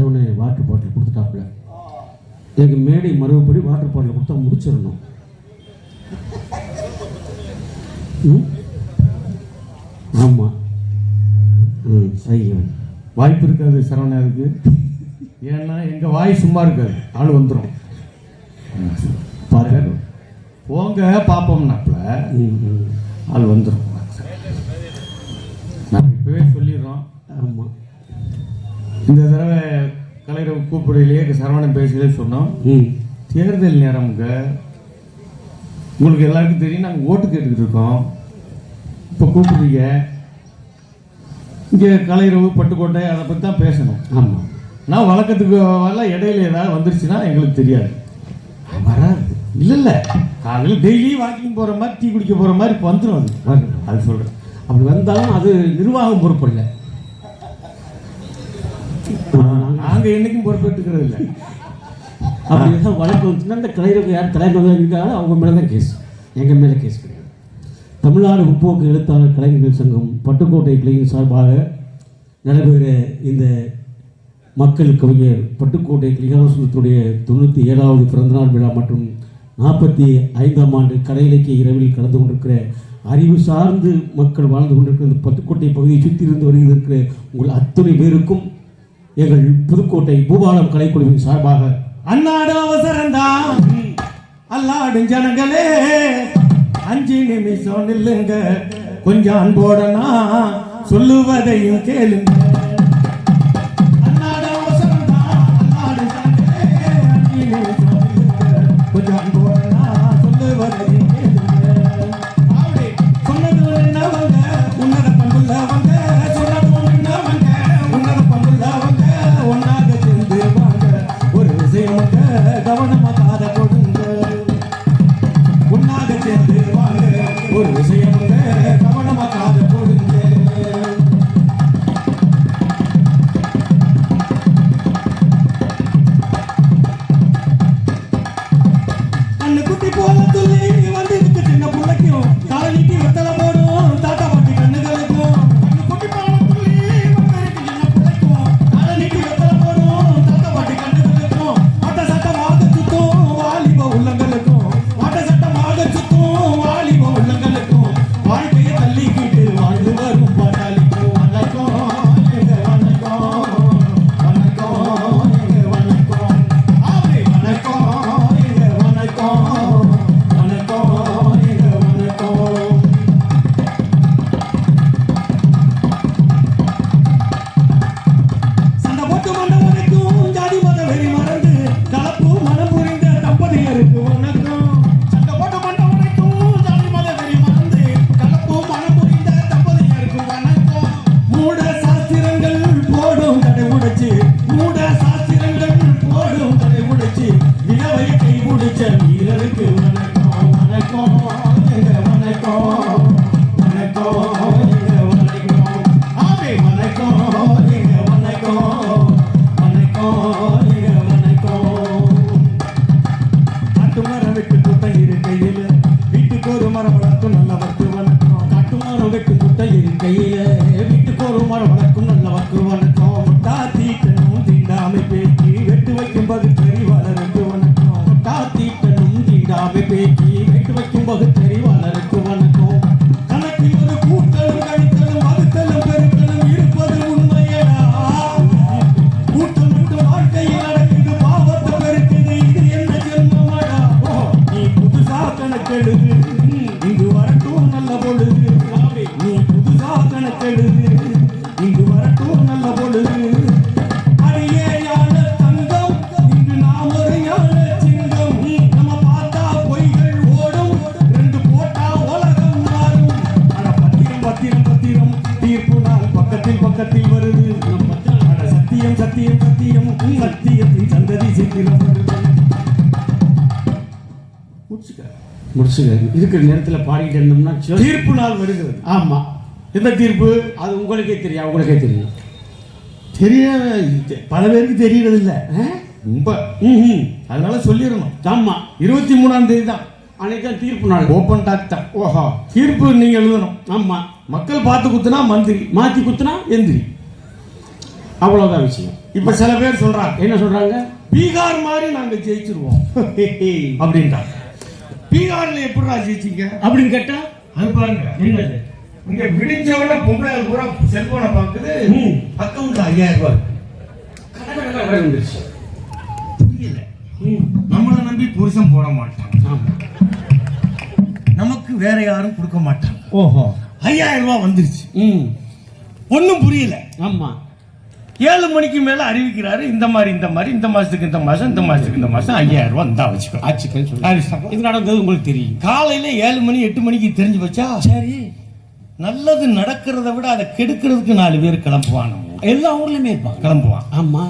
வந்தோடனே water bottle கொடுத்துட்டாப்புல. எனக்கு மேடை மறுபடி வாட்டர் பாட்டில் கொடுத்தா முடிச்சிடணும். ஆமாம். சரி, வாய்ப்பு இருக்காது சரவணாவுக்கு. ஏன்னா எங்கள் வாய் சும்மா இருக்காது, ஆள் வந்துடும். பாருங்க போங்க பார்ப்போம்னாப்புல ஆள் வந்துடும். நான் இப்போவே சொல்லிடுறோம். ஆமாம், இந்த தடவை கலைஞர் கூப்பிடையிலேயே சரவணன் பேசுகிறதே சொன்னோம். தேர்தல் நேரம்ங்க, உங்களுக்கு எல்லாருக்கும் தெரியும், நாங்கள் ஓட்டு கேட்டுக்கிட்டு இருக்கோம். இப்போ கூப்பிடுறீங்க, இங்கே கலைரவு பட்டுக்கோட்டை அதை பற்றி தான் பேசணும். ஆமாம், நான் வழக்கத்துக்கு வரல, இடையில ஏதாவது வந்துருச்சுன்னா எங்களுக்கு தெரியாது. வராது. இல்லை காலையில் டெய்லி வாக்கிங் போகிற மாதிரி, டீ குடிக்க போகிற மாதிரி இப்போ வந்துடும். அது சொல்கிறேன். அப்படி வந்தாலும் அது நிர்வாகம் பொறுப்பு இல்லை. நாங்கள் என்றைக்கும் பொறுப்பேற்றுக்கிறது இல்லை. அப்படி தான் வழக்கு வந்துச்சுன்னா இந்த கலைஞருக்கு யார் தலைவர் இருக்காங்களோ அவங்க மேலே தான் கேஸ், எங்கள் மேலே கேஸ் கிடையாது. தமிழ்நாடு முற்போக்கு எழுத்தாளர் கலைஞர்கள் சங்கம் பட்டுக்கோட்டை கிளையின் சார்பாக நடைபெறுகிற இந்த மக்கள் கவிஞர் பட்டுக்கோட்டை கிளிகாசுரத்துடைய 97வது பிறந்தநாள் விழா மற்றும் 45ஆம் ஆண்டு கலை இலக்கிய இரவில் கலந்து கொண்டிருக்கிற அறிவு சார்ந்து மக்கள் வாழ்ந்து கொண்டிருக்கிற இந்த பட்டுக்கோட்டை பகுதியை சுற்றி இருந்து வருகிற உங்கள் அத்தனை பேருக்கும் எங்கள் புதுக்கோட்டை பூபாலம் கலைக்குழுவின் சார்பாக அன்னாடு அவசரம்தான் அல்லாடும் ஜனங்களே, 5 நிமிஷம் நில்லுங்க, கொஞ்சம் அன்போடனா சொல்லுவதையும் கேளுங்க. அன்னாடு அவசரம்தான் அல்லாடும் ஜனங்களே, 5 நிமிஷம் நில்லுங்க, கொஞ்சம் அன்போடனா சொல்லுவதையும் கேளுங்க. அப்படி சொன்னது என்னவங்க, உன்னத பண்புள்ளவங்க, சொன்னது என்னவங்க, உன்னத பண்புள்ளவங்க, ஒன்னாக சேர்ந்து வாங்க, ஒரு விஷயமுங்க கவனமா காத கொடுங்க, ஒன்னாக சேர்ந்து வாங்க, ஒரு விஷயமுங்க கவனமா காத கொடுங்க. கண்ணு குட்டி போல துள்ளி வந்து இருக்கு சின்ன பிள்ளைக்கும், தலை நீட்டி வெத்தலை போடும் தாத்தா பாட்டி கண்ணுகளுக்கும். கண்ணு குட்டி போல துள்ளி வந்து இருக்கு சின்ன பிள்ளைக்கும், தலை நீட்டி வெத்தலை போடும் தாத்தா பாட்டி கண்ணுகளுக்கும். வாட்ட சட்டமாக சுத்தும் வாலிப உள்ளங்களுக்கும், வாட்ட சட்டமாக சுத்தும் வாலிப உள்ளங்களுக்கும், வாழ்க்கையை தள்ளிக்கிட்டு வாழ்ந்து வரும் பாட்டாளிக்கும் வணக்கம், எங்க வணக்கம், வணக்கம், எங்க வணக்கம், அப்படி வணக்கம், எங்க வணக்கம், வணக்கம், எங்க வணக்கம். சண்டை போட்டு மண்டை வரைக்கும் ஜாதி மத வெறி மறந்து கலப்பு மனம் புரிந்த தம்பதியருக்கு வணக்கம். சண்டை போட்டு மண்டை வரைக்கும் ஜாதி மத வெறி மறந்து கலப்பு மனம் புரிந்த தம்பதியருக்கு வணக்கம். மூட சாஸ்திரங்கள் போடும் தடை உடைச்சு, மூட சாஸ்திரங்கள் போடும் தடை உடைச்சு, வினவை கை பிடிச்ச வீரருக்கு வணக்கம், வணக்கம், எங்க வணக்கம், வணக்கம், எங்க வணக்கம், ஆமே வணக்கம், எங்க வணக்கம், வணக்கம், எங்க வணக்கம். காட்டு மரம் வெட்டு குட்டை இருக்கையில வீட்டுக்கு ஒரு மரம் வளர்க்கும் நல்லவர்க்கு வணக்கம். காட்டு மரம் வெட்டு குட்டை இருக்கையில வீட்டுக்கு ஒரு மரம் வளர்க்கும் நல்லவர்க்கு வணக்கம். முட்டா தீட்டனும் தீண்டாமை பேக்கி வெட்டு வைக்கும் பகுத்தறிவாளருக்கு வணக்கம். முட்டா தீட்டனும் தீண்டாமை பேக்கி வெட்டு வைக்கும் பகுத்தறிவாளருக்கு வணக்கம். கணக்கில் ஒரு கூட்டலும் கழித்தலும் வகுத்தலும் பெருக்கலும் இருப்பது உண்மையடா. கூட்டம் கூட்டம் வாழ்க்கையில் நடக்குது, பாவத்தை பெருக்குது, இது என்ன ஜென்மமாடா. நீ புதுசா கணக்கெழுது, இங்கு வரட்டும் நல்ல பொழுது. நீ புதுசா கணக்கெழுது, இங்கு வரட்டும் நல்ல பொழுது. அடியே யான தங்கம், இங்கு நாம் ஒரு யான சிங்கம். நம்ம பார்த்தா பொய்கள் ஓடும், 2 போட்டா உலகம் மாறும். அட பத்திரம் பத்திரம் பத்திரம், தீர்ப்பு நாள் பக்கத்தில் பக்கத்தில் வருது. அட சத்தியம் சத்தியம் சத்தியம், சத்தியத்தின் சந்ததி சீக்கிரம் வருது. முடிச்சுக்க இருக்கிற நேரத்தில் பாடிக்கிட்டு இருந்தோம்னா தீர்ப்பு நாள் வருகிறது. ஆமாம். எந்த தீர்ப்பு? அது உங்களுக்கே தெரியும், உங்களுக்கே தெரியும். தெரிய பல பேருக்கு தெரியறது இல்லை ரொம்ப. அதனால சொல்லிடணும். ஆமாம், 23ஆம் தேதி தான் அன்னைக்கு தான் தீர்ப்பு நாள். ஓப்பன் டாக் தான். ஓஹோ, தீர்ப்பு நீங்க எழுதணும். ஆமாம். மக்கள் பார்த்து குத்துனா மந்திரி, மாற்றி குத்துனா எந்திரி. அவ்வளவுதான் விஷயம். இப்ப சில பேர் சொல்றாங்க, என்ன சொல்றாங்க? பீகார் மாதிரி நாங்க ஜெயிச்சிருவோம் அப்படின்றாங்க. பீகார்ல எப்படிடா ஜெயிச்சீங்க அப்படின்னு கேட்டா அது பாருங்க, என்னது? இங்க விடிஞ்சவன பொம்பளை பூரா செல்போனை பார்க்குது, அக்கௌண்ட்ல 5000 ரூபாய் வந்துருச்சு. புரியல. நம்மளை நம்பி புருஷன் போட மாட்டான், நமக்கு வேற யாரும் கொடுக்க மாட்டாங்க. ஓஹோ, 5000 ரூபாய் வந்துருச்சு. ஒன்னும் புரியல. ஆமா, 7 மணிக்கு மேல அறிவிக்கிறாரு, இந்த மாதிரி இந்த மாசத்துக்கு இந்த மாசம் 5000 ரூபாய் இருந்தா வச்சுக்கோ. இது நடந்தது உங்களுக்கு தெரியும். காலையில 7 மணி 8 மணிக்கு தெரிஞ்சு வச்சா சரி, நல்லது நடக்கிறத விட அதை கெடுக்கிறதுக்கு 4 பேர் கிளம்புவான். எல்லா ஊர்லயுமே இருப்பாங்க, கிளம்புவான். ஆமா.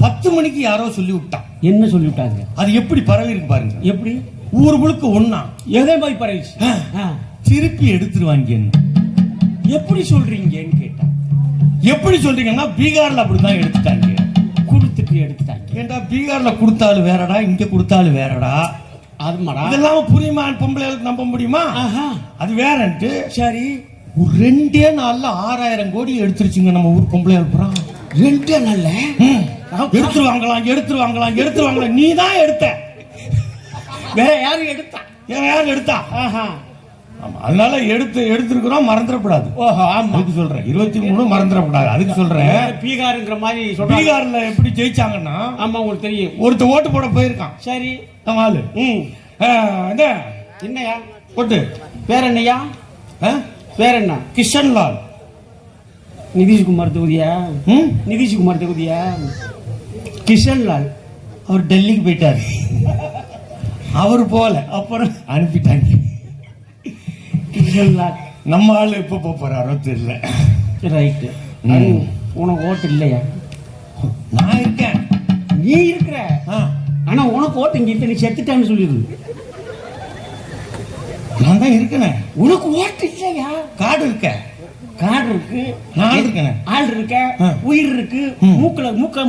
10 மணிக்கு யாரோ சொல்லி விட்டான். என்ன சொல்லிவிட்டாங்க? அது எப்படி பரவி இருக்கு பாருங்க. எப்படி? ஊர் முழுக்க ஒண்ணா எதே மாதிரி பரவிச்சு. திருப்பி எடுத்துருவாங்க. எப்படி சொல்றீங்கன்னு கேட்டா, எப்படி சொல்றீங்கன்னா பீகார்ல அப்படிதான் எடுத்துட்டாங்க. எடுத்துட்டாங்க. ஏண்டா பீகார்ல கொடுத்தாலும் வேறடா, இங்க கொடுத்தாலும் வேறடா. அது மாடா, இதெல்லாம் புரியுமா? பொம்பளைகளுக்கு நம்ப முடியுமா? அது வேறன்ட்டு. சரி, ஒரு 2 நாள்ல 6000 கோடி எடுத்துருச்சுங்க நம்ம ஊர் பொம்பளைகள் பூரா. 2 நாள்ல எடுத்துருவாங்களாம். நீ தான் எடுத்த, வேற யாரும் எடுத்தா? ஆமா, அதனால எடுத்திருக்கிறோம், மறந்துடக்கூடாது. ஓஹோ, ஆமா, அதுக்கு சொல்றேன். 23 மறந்துடக்கூடாது, அதுக்கு சொல்றேன். பீகார்ங்கிற மாதிரி பீகார்ல எப்படி ஜெயிச்சாங்கன்னா, ஆமா உங்களுக்கு தெரியும். ஒருத்த ஓட்டு போட போயிருக்கான். சரி, நம்ம ஆளு என்னையா ஓட்டு? வேற என்னையா? வேற என்ன? கிஷன்லால். நிதிஷ்குமார் தொகுதியா? நிதிஷ்குமார் தொகுதியா? கிஷன்லால். அவர் டெல்லிக்கு போயிட்டாரு. அவர் போல, அப்புறம் அனுப்பிட்டாங்க. கிஷன்லால். நம்ம ஆளு எப்ப போறாரோ தெரியல. ரைட்டு. உனக்கு ஓட்டு இல்லையா? நான் இருக்கேன். நீ இருக்கிற, ஆனா உனக்கு ஓட்டு இங்க இல்ல. நீ செத்துட்டான்னு சொல்லிடு. நான் தான் இருக்கேன். உனக்கு ஓட்டு இல்லையா? கார்டு இருக்க. கார்டு இருக்கு, நான் இருக்கேன். ஆள் இருக்க, உயிர் இருக்கு,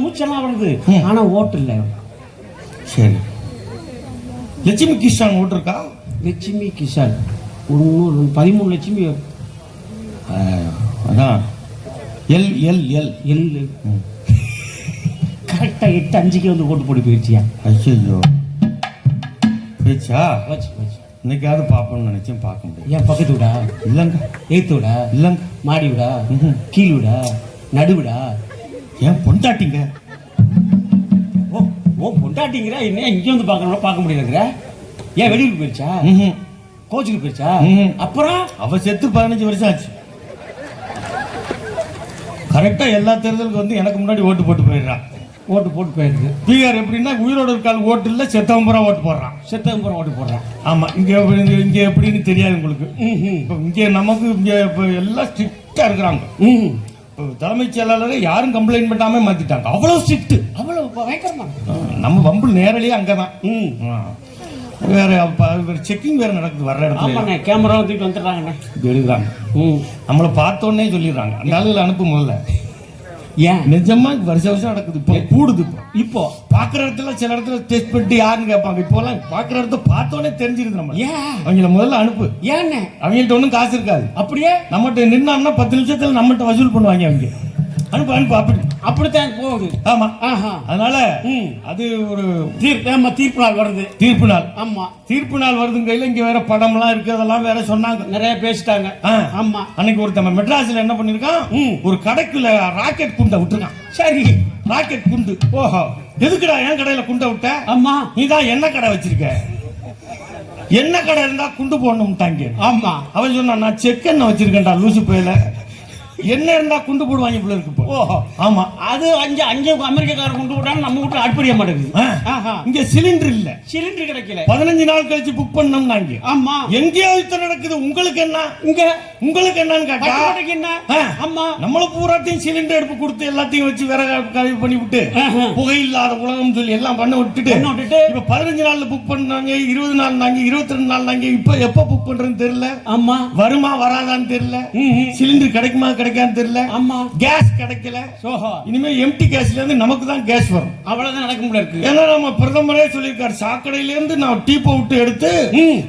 மூச்செல்லாம் வருது, ஆனா ஓட்டு இல்லை. சரி, லட்சுமி கிஷான் ஓட்டு இருக்கா? லட்சுமி கிஷான் 13 லட்சுமி. அதான் எல் எல் எல் எல். கரெக்டா 8:05 வந்து ஓட்டு போட்டு போயிடுச்சியா? ஐயோ, போயிடுச்சா? வச்சு இன்னைக்காவது பார்ப்போம்னு நினைச்சேன், பார்க்க முடியாது. ஏன் பக்கத்து விடா? இல்லைங்க. ஏத்து விடா? இல்லைங்க. மாடி விடா? கீழ் விடா? நடு விடா? ஏன் பொண்டாட்டிங்க? ஓ பொண்டாட்டிங்கிற என்ன இங்கே வந்து பார்க்க முடியாதுங்கிற? ஏன் வெளியூருக்கு போயிடுச்சா? கோச்சுக்கு போயிடுச்சா? அப்புறம் அவ செத்து 15 வருஷம் ஆச்சு. கரெக்டா எல்லா தேர்தலுக்கு வந்து எனக்கு முன்னாடி ஓட்டு போட்டு போயிடுறான். ஓட்டு போட்டு போயிருக்கு. பீகார் எப்படின்னா உயிரோட இருக்கால் ஓட்டு இல்லை, செத்தவம்புறா ஓட்டு போடுறான். செத்தவம்புறா ஓட்டு போடுறான். ஆமா, இங்க எப்படின்னு தெரியாது உங்களுக்கு. இப்போ இங்க நமக்கு இங்க இப்போ எல்லாம் ஸ்ட்ரிக்டா இருக்கிறாங்க. தலைமைச் செயலாளரை யாரும் கம்ப்ளைண்ட் பண்ணாம மாத்திட்டாங்க. அவ்வளவு ஸ்ட்ரிக்ட், அவ்வளவு பயங்கரமா. நம்ம வம்பு நேரடியே அங்கதான். வேற செக்கிங் வேற நடக்குது வர்ற இடத்துல. கேமரா தூக்கிட்டு வந்துடுறாங்க, எடுக்கிறாங்க. நம்மளை பார்த்தோன்னே சொல்லிடுறாங்க அந்த ஆளுகளை அனுப்பு முதல்ல. ஏன்? நிஜமா வருஷம் நடக்குது. இப்போ கூடுது. இப்போ பாக்குற இடத்துல சில இடத்துல டெஸ்ட் பண்ணிட்டு யாருன்னு கேட்பாங்க. இப்போ எல்லாம் பாக்குற இடத்த பார்த்தோன்னே தெரிஞ்சிருது. நம்ம ஏன் அவங்கள முதல்ல அனுப்பு. ஏன்னு? அவங்கள்ட்ட ஒன்றும் காசு இருக்காது. அப்படியே நம்மகிட்ட நின்னான்னா 10 நிமிஷத்துல நம்மகிட்ட வசூல் பண்ணுவாங்க. அவங்க அனுப்பு அப்படித்தான் போகுது. ஆமா, அதனால அது ஒரு தீர்ப்பு நாள் வருது. தீர்ப்பு நாள். ஆமா, தீர்ப்பு நாள் வருதுங்கையில இங்க வேற படம்லாம் இருக்கு, அதெல்லாம் வேற சொன்னாங்க, நிறைய பேசிட்டாங்க. ஆமா, அன்னைக்கு ஒருத்தன் மெட்ராஸ்ல என்ன பண்ணிருக்கான், ஒரு கடைக்குள்ள ராக்கெட் குண்டை விட்டுருக்கான். சரி, ராக்கெட் குண்டு. ஓஹோ, எதுக்குடா என் கடையில குண்டை விட்ட? ஆமா, நீதான் என்ன கடை வச்சிருக்க, என்ன கடை இருந்தா குண்டு போடணும்ட்டாங்க. ஆமா, அவன் சொன்னா நான் செக் என்ன வச்சிருக்கேன்டா லூசு போயில, என்ன இருந்தா குண்டு போடுவாங்க போல இருக்கு. ஓஹோ, ஆமா, அது அங்கே அமெரிக்காரர் குண்டு போட்டாலும் நம்ம வீட்டுல அடுப்படிய மாட்டேங்குது. இங்க சிலிண்டர் இல்ல, சிலிண்டர் கிடைக்கல. 15 நாள் கழிச்சு புக் பண்ணோம்னாங்க. ஆமா, எங்கேயோ யுத்தம் நடக்குது, உங்களுக்கு என்ன இங்க, உங்களுக்கு என்னன்னு கேட்டா என்ன? ஆமா, நம்மள பூராத்தையும் சிலிண்டர் எடுப்பு கொடுத்து எல்லாத்தையும் வச்சு விறகு கழிவு பண்ணி விட்டு புகை இல்லாத உலகம் சொல்லி எல்லாம் பண்ண விட்டுட்டு இப்ப 15 நாள்ல புக் பண்ணாங்க, 20 நாள் நாங்க, 22 நாள் நாங்க. இப்ப எப்ப புக் பண்றதுன்னு தெரியல. ஆமா, வருமா வராதான்னு தெரியல, சிலிண்டர் கிடைக்குமா கிடைக்கான்னு தெரியல. ஆமா, கேஸ் கிடைக்கல. இனிமே எம்டி கேஸ்ல இருந்து நமக்கு தான் கேஸ் வரும். அவ்வளவுதான் நடக்க முடியாது. ஏன்னா நம்ம பிரதமரே சொல்லியிருக்காரு, சாக்கடையில இருந்து நான் டீ போட்டு எடுத்து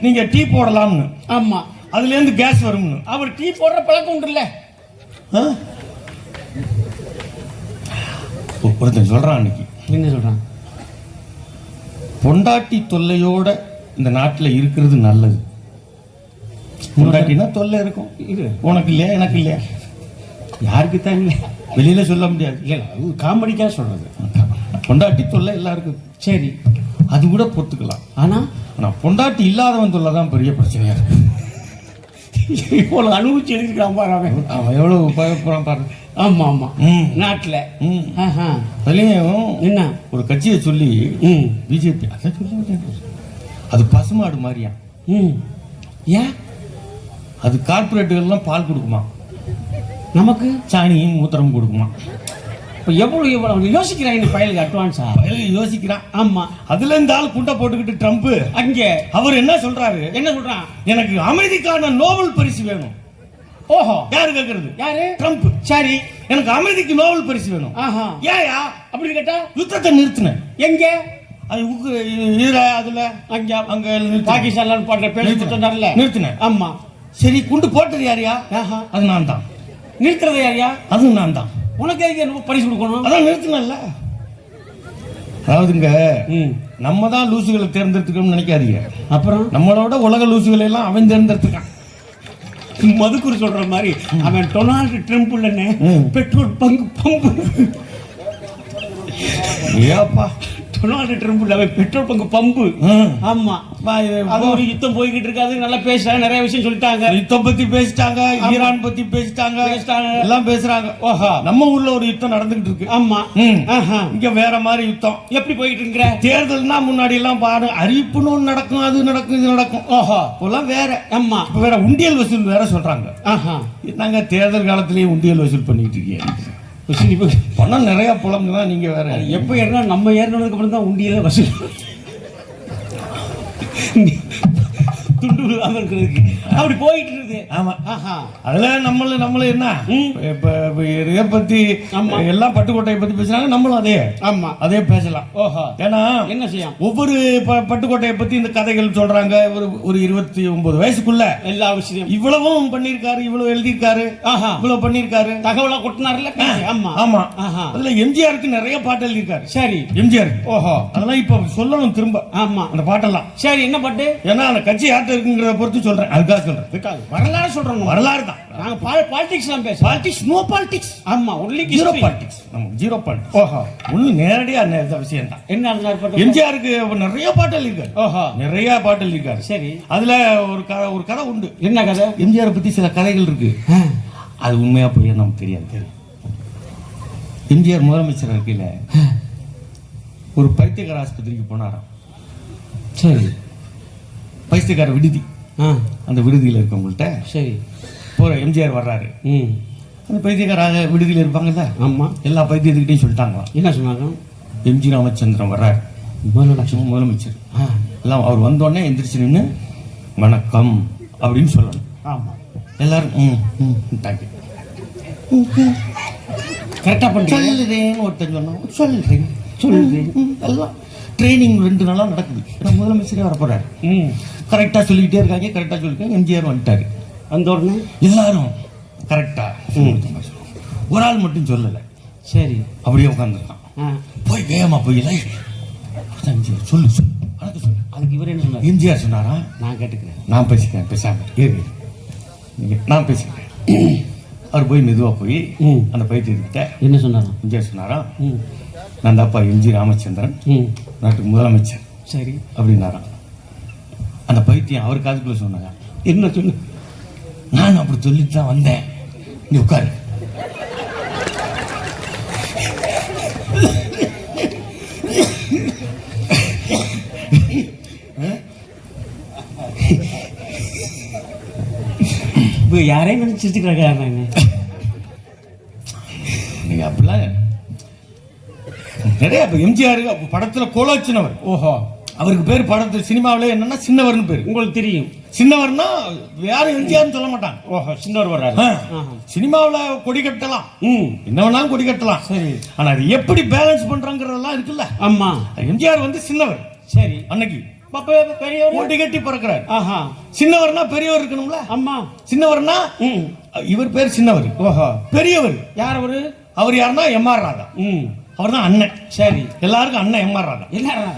நீங்க டீ போடலாம்னு. ஆமா, அதுல இருந்து கேஸ் வரும்னு. அவர் டீ போடுற பழக்கம் உண்டு இல்ல? ஒருத்தன் சொல்றான் அன்னைக்கு, என்ன சொல்றான்? பொண்டாட்டி தொல்லையோட இந்த நாட்டுல இருக்கிறது நல்லது. பொண்டாட்டினா தொல்லை இருக்கும், உனக்கு இல்லையா எனக்கு இல்லையா, யாருக்கு தான் இல்லை, வெளியில சொல்ல முடியாது. இல்லை அது காமெடிக்காக சொல்றது. பொண்டாட்டி தொல்லை எல்லாருக்கும் சரி, அது கூட பொறுத்துக்கலாம். ஆனா பொண்டாட்டி இல்லாதவன் தொல்லை தான் பெரிய பிரச்சனையா இருக்கு. இவ்வளவு அனுபவிச்சு எழுதிக்கிறான் பாரு அவன். அவன் எவ்வளவு பயப்படுறான் பாரு. ஆமா ஆமா, நாட்டுல அதுலயும் என்ன ஒரு கட்சியை சொல்லி பிஜேபி அதை சொல்ல, அது பசுமாடு மாதிரியா. ஏன் அது கார்பரேட்டுகள்லாம் பால் கொடுக்குமா, நமக்கு சாணியும் மூத்திரம் கொடுக்குமா. இப்போ எவ்வளவு யோசிக்கிறான் இந்த பயலுக்கு அட்வான்ஸா யோசிக்கிறான். ஆமா, அதுல இந்த ஆள் குண்டை போட்டுக்கிட்டு ட்ரம்ப் அங்கே அவர் என்ன சொல்றாரு, என்ன சொல்றான்? எனக்கு அமைதிக்கான நோபல் பரிசு வேணும். ஓஹோ, யாரு கேக்குறது? யாரு? ட்ரம்ப். சரி, எனக்கு அமைதிக்கு நோபல் பரிசு வேணும். ஏயா அப்படி கேட்டா யுத்தத்தை நிறுத்தினேன். எங்க? அது அதுல அங்க பாகிஸ்தான்ல பண்ற பேச்சு சொன்னார்ல, நிறுத்தினேன். ஆமா, சரி, குண்டு போட்டது யாரையா? அது நான் தான். நிறுத்துறது யாரையா? அதுவும் நான் தான். உனக்கு எதுக்கு பரிசு கொடுக்கணும்? அதான் நிறுத்தினல்ல. அதாவதுங்க, நம்ம தான் லூசுகளை தேர்ந்தெடுத்துக்கணும்னு நினைக்காதீங்க. அப்புறம் நம்மளோட உலக லூசுகளை எல்லாம் அவன் தேர்ந்தெடுத்துக்கான். மதுக்குரு சொல்ற மாதிரி அவன் டொனால்டு ட்ரம்ப் இல்லன்னு பெட்ரோல் பம்பு. ஏப்பா, டொனால்டு ட்ரம்ப் இல்ல, அவன் பெட்ரோல் பம்பு. ஆமா, அது ஒரு யுத்தம் போய்கிட்டு இருக்காது. நல்லா பேசுறாங்க, நிறைய விஷயம் சொல்லிட்டாங்க. யுத்தம் பத்தி பேசிட்டாங்க, ஈரான் பத்தி பேசிட்டாங்க, எல்லாம் பேசுறாங்க. ஓஹா, நம்ம ஊர்ல ஒரு யுத்தம் நடந்துகிட்டு இருக்கு. ஆமா, இங்க வேற மாதிரி யுத்தம். எப்படி போயிட்டு இருக்கிற? தேர்தல்னா முன்னாடி எல்லாம் பாரு, அறிவிப்புன்னு ஒண்ணு நடக்கும், அது நடக்கும், இது நடக்கும். ஓஹா, இப்பெல்லாம் வேற. ஆமா, இப்ப வேற உண்டியல் வசூல் வேற சொல்றாங்க. நாங்க தேர்தல் காலத்திலேயே உண்டியல் வசூல் பண்ணிட்டு இருக்கீங்க. பணம் நிறைய புலங்குனா நீங்க வேற. எப்ப ஏறினா நம்ம ஏறினதுக்கு அப்புறம் தான் உண்டியல வசூல் துண்டு இருக்கிறதுக்கு அப்படி போயிட்டு இருக்கு. ஆமா, அதுல நம்மள என்ன இதை பத்தி எல்லாம் பட்டுக்கோட்டையை பத்தி பேசுறாங்க, நம்மளும் அதே. ஆமா, அதே பேசலாம். ஓஹோ, ஏன்னா என்ன செய்யும், ஒவ்வொரு பட்டுக்கோட்டையை பத்தி இந்த கதைகள் சொல்றாங்க. ஒரு 29 வயசுக்குள்ள எல்லா விஷயம் இவ்வளவும் பண்ணிருக்காரு, இவ்வளவு எழுதியிருக்காரு, இவ்வளவு பண்ணிருக்காரு, தகவலா கொட்டினார்ல. ஆமா ஆமா, அதுல எம்ஜிஆருக்கு நிறைய பாட்டு எழுதியிருக்காரு. சரி, எம்ஜிஆர். ஓஹோ, அதெல்லாம் இப்ப சொல்லணும் திரும்ப. ஆமா, அந்த பாட்டெல்லாம். சரி, என்ன பாட்டு? ஏன்னா அந்த கட்சி யார்கிட்ட இருக்குங்கிறத பொறுத்து சொல்றேன். அதுக்காக சொல்றேன், வரலாறு சொல்றோம். வரலாறு தான். நாங்க பாலிடிக்ஸ் எல்லாம் பேச. Politics, no politics. ஆமா, ஒன்லி ஜீரோ பாலிடிக்ஸ். நமக்கு ஜீரோ பாலிடிக்ஸ். ஓஹோ, ஒண்ணு நேரடியா அந்த விஷயம் தான். என்ன எம்ஜிஆருக்கு நிறைய பாட்டு எழுதியிருக்காரு. ஓஹோ, நிறைய பாட்டு எழுதியிருக்காரு. சரி, அதுல ஒரு கதை உண்டு. என்ன கதை? எம்ஜிஆரை பத்தி சில கதைகள் இருக்கு. அது உண்மையா போய் நமக்கு தெரியாது. எம்ஜிஆர் முதலமைச்சர் இருக்கையில ஒரு பைத்தியக்கார ஆஸ்பத்திரிக்கு போனாராம். சரி, பைத்தியக்கார விடுதி. அந்த விடுதியில் இருக்கவங்கள்ட்ட சரி போற எம்ஜிஆர் வர்றாரு. அந்த பைத்தியக்காராக விடுதியில் இருப்பாங்கல்ல. ஆமா, எல்லா பைத்தியத்துக்கிட்டையும் சொல்லிட்டாங்களாம். என்ன சொன்னாங்க? எம்ஜி ராமச்சந்திரன் வர்றாரு, முதலமைச்சர். எல்லாம் அவர் வந்தோடனே எந்திரிச்சு நின்று வணக்கம் அப்படின்னு சொல்லணும். ஆமா, எல்லாரும் கரெக்டா பண்ணுறேன். ஒருத்தன் சொன்னோம், சொல்றேன் எல்லாம் ட்ரைனிங் 2 நாளா நடக்குது. முதலமைச்சரே வரப்போறாரு. கரெக்டா சொல்லிக்கிட்டே இருக்காங்க, கரெக்டா சொல்லிருக்காங்க. எம்ஜிஆர் வந்துட்டாரு. அந்த உடனே எல்லாரும் கரெக்டா, ஒரு ஆள் மட்டும் சொல்லல. சரி, அப்படியே உட்காந்துருக்கான். போய் வேகமா போய் எம்ஜிஆர் சொல்லு சொல்லு வணக்கம் சொல்லு. அதுக்கு இவர் என்ன சொன்னார்? எம்ஜிஆர் சொன்னாரா, நான் கேட்டுக்கிறேன், நான் பேசிக்கிறேன், பேசாம நான் பேசிக்கிறேன். அவர் போய் மெதுவா போய் அந்த பைத்தியர்கிட்ட என்ன சொன்னாரா? எம்ஜிஆர் சொன்னாரா, நான் தாப்பா எம்ஜி ராமச்சந்திரன், நாட்டுக்கு முதலமைச்சர். சரி அப்படின்னாராம். அந்த பைத்தியம் அவர் காதுக்குள்ள சொன்னாங்க, என்ன சொல்லு? நான் அப்படி சொல்லிட்டு தான் வந்தேன், நீ உட்காரு. இப்போ யாரையும் நினைச்சிருக்கிறாங்க நீங்க அப்படிலாம் நிறைய. எம்ஜிஆர் படத்துல கோலோச்சினவர். ஓஹோ, அவருக்கு பேர் படத்துல சினிமாவில என்னன்னா சின்னவர்னு பேர். உங்களுக்கு தெரியும், சின்னவர்னா யாரும் எம்ஜிஆர்னு சொல்ல மாட்டாங்க. ஓஹோ, சின்னவர் வர்றாரு. சினிமாவில கொடி கட்டலாம், என்ன வேணாலும் கொடி கட்டலாம். சரி, ஆனா அது எப்படி பேலன்ஸ் பண்றாங்கிறதெல்லாம் இருக்குல்ல. ஆமா, எம்ஜிஆர் வந்து சின்னவர். சரி, அன்னைக்கு பெரியவர் கொடி கட்டி பறக்கிறார். சின்னவர்னா பெரியவர் இருக்கணும்ல. ஆமா, சின்னவர்னா இவர் பேர் சின்னவர். ஓஹோ, பெரியவர் யார்? அவரு யாருன்னா எம்.ஆர். ராதா. அவர் தான் அண்ணன். சரி, எல்லாருக்கும் அண்ணன் எம்ஆர் ராதா. எல்லாரும்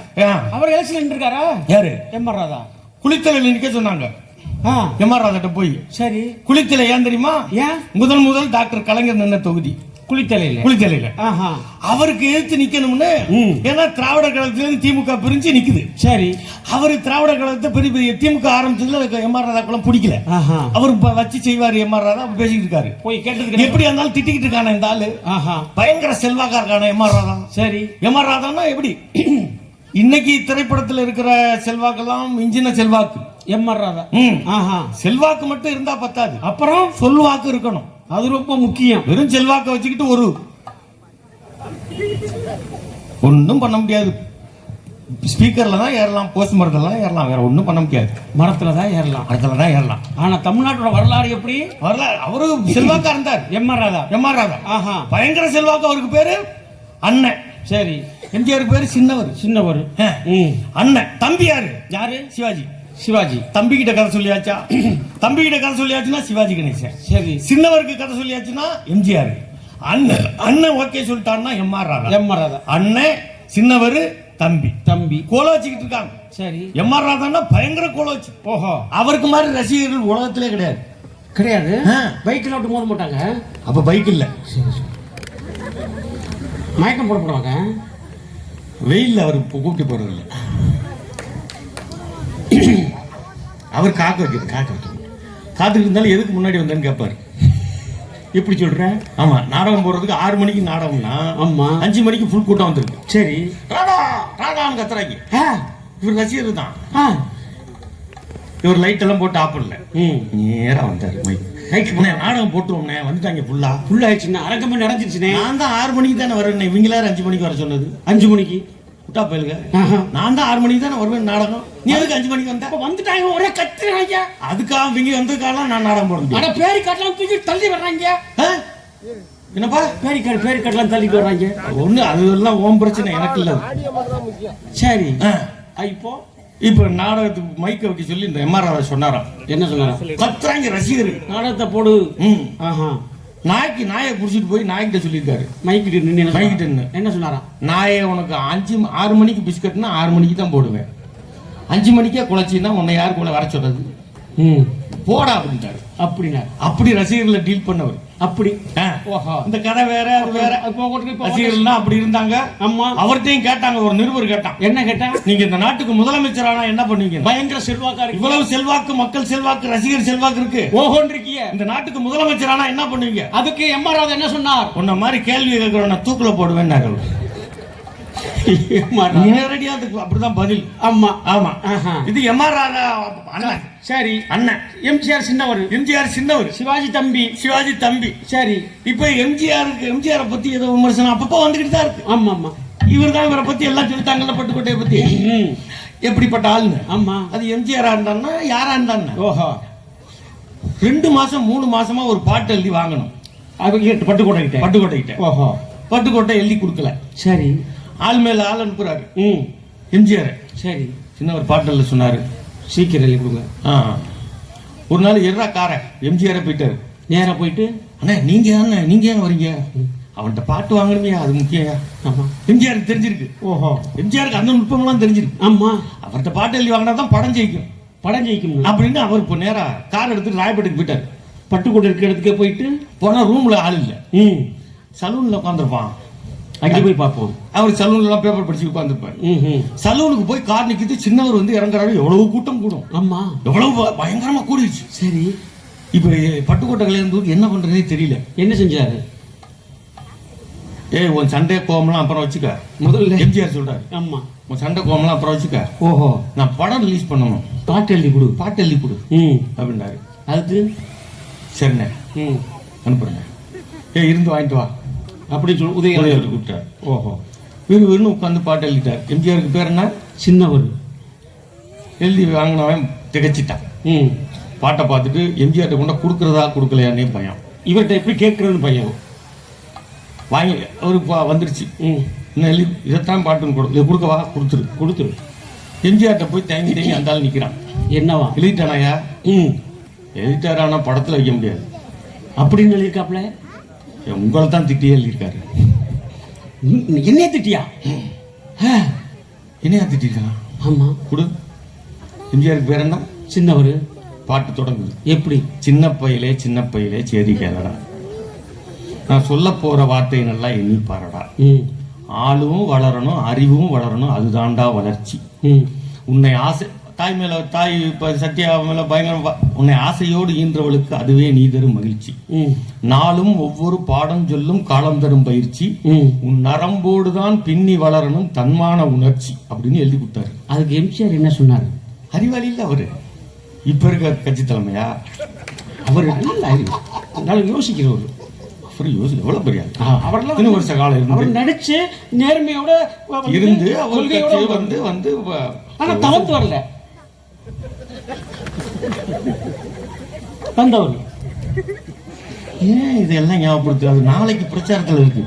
அவர் எலெக்ஷன் இருக்காரா? யாரு? எம்ஆர் ராதா. குளித்தலையில் நிற்க சொன்னாங்க எம்ஆர் ராதாட்ட போய். சரி, குளித்தலை ஏன் தெரியுமா? ஏன்? முதல் டாக்டர் கலைஞர் நின்ன தொகுதி குளித்தலையில. அவருக்கு எதிர்த்து நிக்கணும்னு, ஏன்னா திராவிடர் கழகத்துல திமுக பிரிஞ்சு நிக்குது. சரி, அவரு திராவிடர் கழகத்தை பெரிய திமுக ஆரம்பிச்சதுல எம்ஆர் ராதா குளம் பிடிக்கல. அவரு வச்சு செய்வாரு எம்ஆர் ராதா பேசிட்டு இருக்காரு. போய் கேட்டு எப்படி இருந்தாலும் திட்டிக்கிட்டு இருக்கான இந்த ஆளு. பயங்கர செல்வாக்கா இருக்கான எம்ஆர் ராதா. சரி, எம்ஆர் ராதான்னா எப்படி இன்னைக்கு திரைப்படத்துல இருக்கிற செல்வாக்கெல்லாம் இன்ஜின செல்வாக்கு எம்ஆர் ராதா. செல்வாக்கு மட்டும் இருந்தா பத்தாது, அப்புறம் சொல்வாக்கு இருக்கணும். அது ரொம்ப முக்கியம். வெறும் செல்வாக்க வச்சுக்கிட்டு ஒன்னும் பண்ண முடியாது. ஸ்பீக்கர்ல தான் ஏறலாம், போஸ்ட் மரத்துல தான் ஏறலாம், வேற ஒன்னும் பண்ண முடியாது. மரத்துல தான் ஏறலாம். ஆனா தமிழ்நாட்டோட வரலாறு எப்படி? வரலாறு அவரு செல்வாக்கா இருந்தார் எம்ஆர் ராதா. பயங்கர செல்வாக்கு. அவருக்கு பேரு அண்ணன். சரி, எம்ஜிஆருக்கு பேரு சின்னவர். அண்ணன். தம்பி யாரு? சிவாஜி. தம்பி கிட்ட கதை சொல்லியாச்சுன்னா சிவாஜி கணேசன். சரி, சின்னவருக்கு கதை சொல்லியாச்சுன்னா எம்ஜிஆர். அண்ணன் ஓகே சொல்லிட்டான்னா எம்ஆர் ராதா. அண்ணன், சின்னவர், தம்பி கோல வச்சுக்கிட்டு இருக்காங்க. சரி, எம்ஆர் ராதான்னா பயங்கர கோல வச்சு. ஓஹோ, அவருக்கு மாதிரி ரசிகர்கள் உலகத்திலே கிடையாது. பைக்ல விட்டு மோத மாட்டாங்க. அப்ப பைக் இல்ல, மயக்கம் போடுவாங்க. வெயில்ல அவர் கூப்பிட்டு போறது இல்லை. அவர் காத்துக்கிட்டு இருந்தாலும் எதுக்கு முன்னாடி வந்தேன்னு கேட்பாரு. எப்படி சொல்ற? ஆமா, நாடகம் போடுறதுக்கு 6 மணிக்கு நாடகம்னா, ஆமா 5 மணிக்கு ஃபுல் கூட்டம் வந்துருக்கு. சரி, ராதான்னு கத்துறாங்க. இவர் ரசிகர் தான். இவர் லைட் எல்லாம் போட்டு ஆஃப் பண்ணல, நேரா வந்தாரு. நாடகம் போட்டுருவோம்னே, வந்துட்டாங்க. ஃபுல்லா ஆயிடுச்சுன்னா அரங்கமே நடந்துச்சுனே. நான் தான் 6 மணிக்கு தானே வரேன். இவங்க எல்லாரும் 5 மணிக்கு வர சொன்னது. 5 மணிக்கு விட்டா போயிருங்க. நான் தான் 6 மணிக்கு தானே வருவேன் நாடகம். நீ எதுக்கு 5 மணிக்கு வந்த? வந்துட்டாங்க, ஒரே கத்துறாங்க. அதுக்காக இவங்க வந்ததுக்காக நான் நாடகம் போட முடியும். பேரி காட்டலாம் தூக்கி தள்ளி வர்றாங்க. என்னப்பா பேரி காட்டலாம் தள்ளிட்டு வர்றாங்க. ஒண்ணு அதெல்லாம் ஓம் பிரச்சனை, எனக்கு இல்ல. சரி, இப்போ நாடகத்துக்கு மைக்க வைக்க சொல்லி இந்த எம்ஆர் ராதா சொன்னாராம். என்ன சொன்னாராம்? கத்துறாங்க ரசிகர், நாடகத்தை போடு. நாயை குடிச்சிட்டு போய் நாய்கிட்ட சொல்லியிருக்காரு. மைக்கிட்ட நின்று என்ன சொன்னாராம்? நாயை உனக்கு 6 மணிக்கு பிஸ்கட்னா 6 மணிக்கு தான் போடுவேன். 5 மணிக்கே குழச்சின்னா உன்னை யாரு கூட வர சொல்றது? போடா அப்படின்ட்டாரு. அப்படி ரசிகர்களை டீல் பண்ணவர். அப்படி இந்த கதை வேற, அது வேற. ரசிகர்கள்னா அப்படி இருந்தாங்க. அம்மா அவர்கிட்டையும் கேட்டாங்க, ஒரு நிருபர் கேட்டான். என்ன கேட்டா? நீங்க இந்த நாட்டுக்கு முதலமைச்சரானா என்ன பண்ணுவீங்க? பயங்கர செல்வாக்கா இருக்கு. இவ்வளவு செல்வாக்கு, மக்கள் செல்வாக்கு, ரசிகர் செல்வாக்கு இருக்கு. ஓஹோன் இருக்கிய. இந்த நாட்டுக்கு முதலமைச்சரானா என்ன பண்ணுவீங்க? அதுக்கு எம்ஆர் ராதா என்ன சொன்னார்? உன்ன மாதிரி கேள்வி கேட்கிறவன தூக்குல போடுவேன். நேரடியா அப்படிதான் பதில். ஆமா ஆமா. இது எம்ஆர் ராதா அண்ணன். சரி, அண்ணன். எம்ஜிஆர் சின்னவர். சிவாஜி தம்பி. சரி, இப்ப எம்ஜிஆர் பத்தி ஏதோ விமர்சனம் அப்பப்போ வந்துகிட்டு தான் இருக்கு. ஆமா ஆமா. இவர் தான் இவரை பத்தி எல்லாம் சொல்லிட்டாங்கல்ல, பட்டுக்கோட்டையை பத்தி எப்படிப்பட்ட ஆளுன்னு. ஆமா, அது எம்ஜிஆரா இருந்தான்னா யாரா இருந்தான்னு. ஓஹோ, 2 மாசம் 3 மாசமா ஒரு பாட்டு எழுதி வாங்கணும். பட்டுக்கோட்டை கிட்ட. ஓஹோ, பட்டுக்கோட்டை எழுதி கொடுக்கல. சரி, ஆள் மேல ஆள் அனுப்புறாரு எம்ஜிஆர். சரி, சின்ன ஒரு பாட்டல்ல சொன்னாரு, சீக்கிரம் எழுதி கொடுங்க. ஒரு நாள் எர்ரா கார எம்ஜிஆர் போயிட்டாரு. நேரா போயிட்டு, அண்ணா நீங்க ஏன் வரீங்க? அவன்கிட்ட பாட்டு வாங்கணுமே, அது முக்கியம். ஆமா, எம்ஜிஆருக்கு தெரிஞ்சிருக்கு. ஓஹோ, எம்ஜிஆருக்கு அந்த நுட்பம்லாம் தெரிஞ்சிருக்கு. ஆமா, அவர்கிட்ட பாட்டு எழுதி வாங்கினா தான் படம் ஜெயிக்கும் அப்படின்னு அவர் இப்போ நேரா கார் எடுத்துட்டு ராயப்பேட்டைக்கு போயிட்டாரு. பட்டுக்கோட்டை இருக்க இடத்துக்கே போயிட்டு போனா ரூம்ல ஆள் இல்ல, சலூன்ல உட்காந்துருப்பான். அங்கே போய் பார்ப்போம். அவர் சலூன்ல பேப்பர் படிச்சு உட்காந்துருப்பாரு. சலூனுக்கு போய் கார் நிக்கிட்டு சின்னவர் வந்து இறங்குறாரு. எவ்வளவு கூட்டம் கூடும். ஆமா, எவ்வளவு பயங்கரமா கூடிடுச்சு. சரி, இப்ப பட்டுக்கோட்டை கல்யாணத்துக்கு என்ன பண்றதே தெரியல. என்ன செஞ்சாரு? உன் சண்டை கோவம்லாம் அப்புறம் வச்சுக்க. முதல்ல எம்ஜிஆர் சொல்றாரு. ஆமா, உன் சண்டை கோவம்லாம் அப்புறம் வச்சுக்க. ஓஹோ, நான் படம் ரிலீஸ் பண்ணணும், பாட்டு எழுதி கொடு அப்படின்னாரு. அதுக்கு சரிண்ணே அனுப்புறேன், இருந்து வாங்கிட்டு வா அப்படின்னு சொல்லி உதயநிதி கூப்பிட்டார். ஓஹோ, வீடு உட்காந்து பாட்டு எழுதிட்டார். எம்ஜிஆருக்கு பேர் என்ன? சின்னவர். எழுதி வாங்கினவன் திகச்சிட்டான். பாட்டை பார்த்துட்டு எம்ஜிஆர்ட்ட கொண்டா கொடுக்குறதா கொடுக்கலையானே பயம். இவர்கிட்ட எப்படி கேட்கறதுன்னு பயம். வாங்கி அவருக்கு வந்துருச்சு. இன்னும் எழுதி இதைத்தான் பாட்டுன்னு கொடுக்கவா? கொடுத்துரு. எம்ஜிஆர்ட்ட போய் தேங்கி அந்த ஆள் நிற்கிறான். என்னவா எழுதிட்டானாயா? எழுதிட்டாரானா படத்தில் வைக்க முடியாது அப்படின்னு எழுதியிருக்காப்ல. உங்களை தான் திட்டியே எழுதியிருக்காரு. என்னைய திட்டியா? என்னையா திட்டிருக்கான்? ஆமா, கொடு. எம்ஜிஆருக்கு பேர் என்ன? சின்னவர். பாட்டு தொடங்குது எப்படி? சின்ன பையலே சேதி கேளடா, நான் சொல்ல போற வார்த்தை நல்லா எண்ணி பாருடா. ஆளும் வளரணும், அறிவும் வளரணும், அதுதான்டா வளர்ச்சி. உன்னை ஆசை தாய் மேல தாய் இப்ப சத்யா மேல பயங்கரம், உன்னை ஆசையோடு ஈன்றவளுக்கு அதுவே நீ தரும் மகிழ்ச்சி. நாளும் ஒவ்வொரு பாடம் சொல்லும் காலம் தரும் பயிற்சி. உன் நரம்போடுதான் பின்னி வளரணும் தன்மான உணர்ச்சி அப்படின்னு எழுதி கொடுத்தாரு. அதுக்கு எம்ஜிஆர் என்ன சொன்னாரு? அறிவாளி இல்ல அவரு, இப்ப இருக்க கட்சி தலைமையா? அவர் நல்ல அறிவு, நல்லா யோசிக்கிறவர். அவர் யோசிக்க எவ்வளவு பெரிய அவரெல்லாம் இத்தனை வருஷ காலம் அவர் நடிச்சு நேர்மையோட இருந்து அவர் வந்து வந்து ஆனா தவத்து வரல வந்தவர். ஏன் இதெல்லாம் ஞாபகப்படுத்து? அது நாளைக்கு பிரச்சாரத்துல இருக்கு,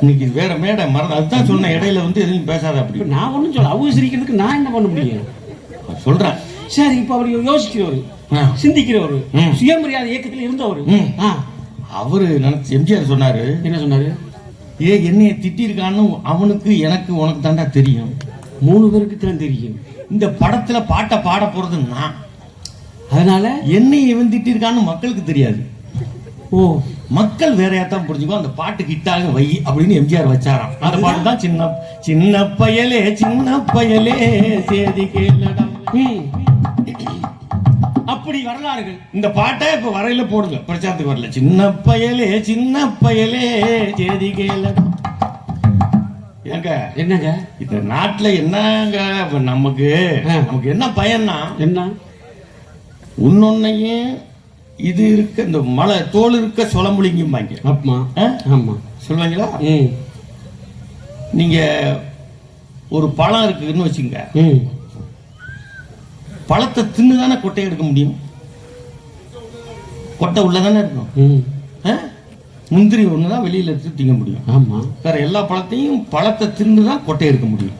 இன்னைக்கு வேற மேடை மறந்து. அதுதான் சொன்ன இடையில வந்து எதுவும் பேசாத. அப்படி நான் ஒன்றும் சொல்ல, அவங்க சிரிக்கிறதுக்கு நான் என்ன பண்ண முடியும் சொல்றேன். சரி, இப்ப அவர் யோசிக்கிறவர், சிந்திக்கிறவர், சுயமரியாதை இயக்கத்தில் இருந்தவர். அவரு நினைச்சு எம்ஜிஆர் சொன்னாரு. என்ன சொன்னாரு? என்னைய திட்டி இருக்கான்னு அவனுக்கு எனக்கு உனக்கு தாண்டா தெரியும், 3 பேருக்கு தான் தெரியும். இந்த படத்துல பாட்டை பாட போறது நான், அதனால என்னை இவன் திட்டி இருக்கான்னு மக்களுக்கு தெரியாது. ஓ, மக்கள் வேறையாத்தான் புரிஞ்சுக்கோ, அந்த பாட்டு கிட்டாக வை அப்படின்னு எம்ஜிஆர் வச்சாராம். அந்த பாட்டு தான் சின்ன பயலே சேதி கேளடா. அப்படி வரலாறுகள். இந்த பாட்டை இப்ப வரையில போடுங்க, பிரச்சாரத்துக்கு வரல. சின்ன பயலே சேதி கேளடா. ஏங்க என்னங்க இந்த நாட்டுல என்னங்க நமக்கு என்ன பயன்னா என்ன? உன்னொன்னையும் இது இருக்க இந்த மலை தோல் இருக்க சொலமுலிங்கும்பாங்க. ஆமா ஆமா சொல்லுவாங்களா? நீங்க ஒரு பழம் இருக்குன்னு வச்சுங்க, பழத்தை தின்னுதானே கொட்டை எடுக்க முடியும், கொட்டை உள்ளதானே இருக்கும். முந்திரி ஒண்ணுதான் வெளியில எடுத்து திங்க முடியும். ஆமா, வேற எல்லா பழத்தையும் பழத்தை தின்னுதான் கொட்டை எடுக்க முடியும்.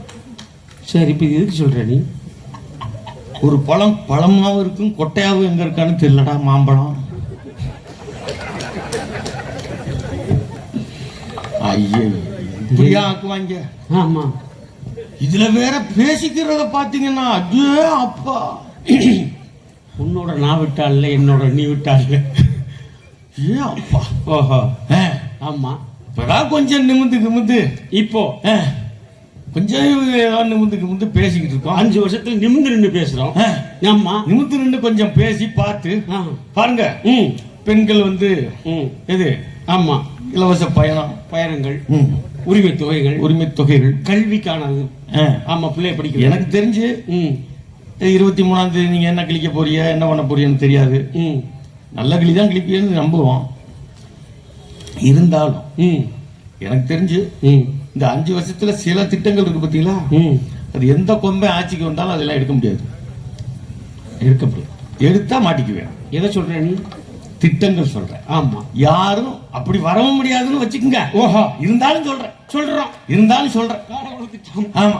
சரி, இப்ப எதுக்கு சொல்ற நீ? ஒரு பழம் பழமாவும் இருக்கும், கொட்டையாவும் எங்க இருக்கான்னு தெரியலடா. மாம்பழம் ஐயா ஆக்குவாங்க. ஆமா, இதுல வேற பேசிக்கிறத பாத்தீங்கன்னா அது அப்பா, உன்னோட நான் விட்டால என்னோட நீ விட்டால. ஏன் அப்பா? ஓஹோ, ஆமா. இப்பதான் கொஞ்சம் நிமிந்து இப்போ கொஞ்சம் நிமிந்து பேசிக்கிட்டு இருக்கோம். 5 வருஷத்துல நிமிந்து நின்று பேசுறோம். ஆமா, நிமிந்து நின்று கொஞ்சம் பேசி பார்த்து பாருங்க. பெண்கள் வந்து எது? ஆமா, இலவச பயணங்கள், உரிமை தொகைகள், கல்விக்கானது. ஆமா, பிள்ளைய படிக்க. எனக்கு தெரிஞ்சு 23ஆம் தேதி நீங்க என்ன கிழிக்க போறிய, என்ன பண்ண போறியன்னு தெரியாது. நல்ல கிளி தான் கிழிப்பீன்னு நம்புவோம். இருந்தாலும் எனக்கு தெரிஞ்சு இந்த 5 வருஷத்துல சில திட்டங்கள் இருக்கு பாத்தீங்களா, அது எந்த கொம்பை ஆட்சிக்கு வந்தாலும் அதெல்லாம் எடுக்க முடியாது. எடுத்தா மாட்டிக்குவேன். எதை சொல்ற நீ? திட்டங்கள் சொல்றேன். ஆமா, யாரும் அப்படி வரவும் முடியாதுன்னு வச்சுக்கோங்க. ஓஹோ, இருந்தாலும் சொல்றேன். ஆமா,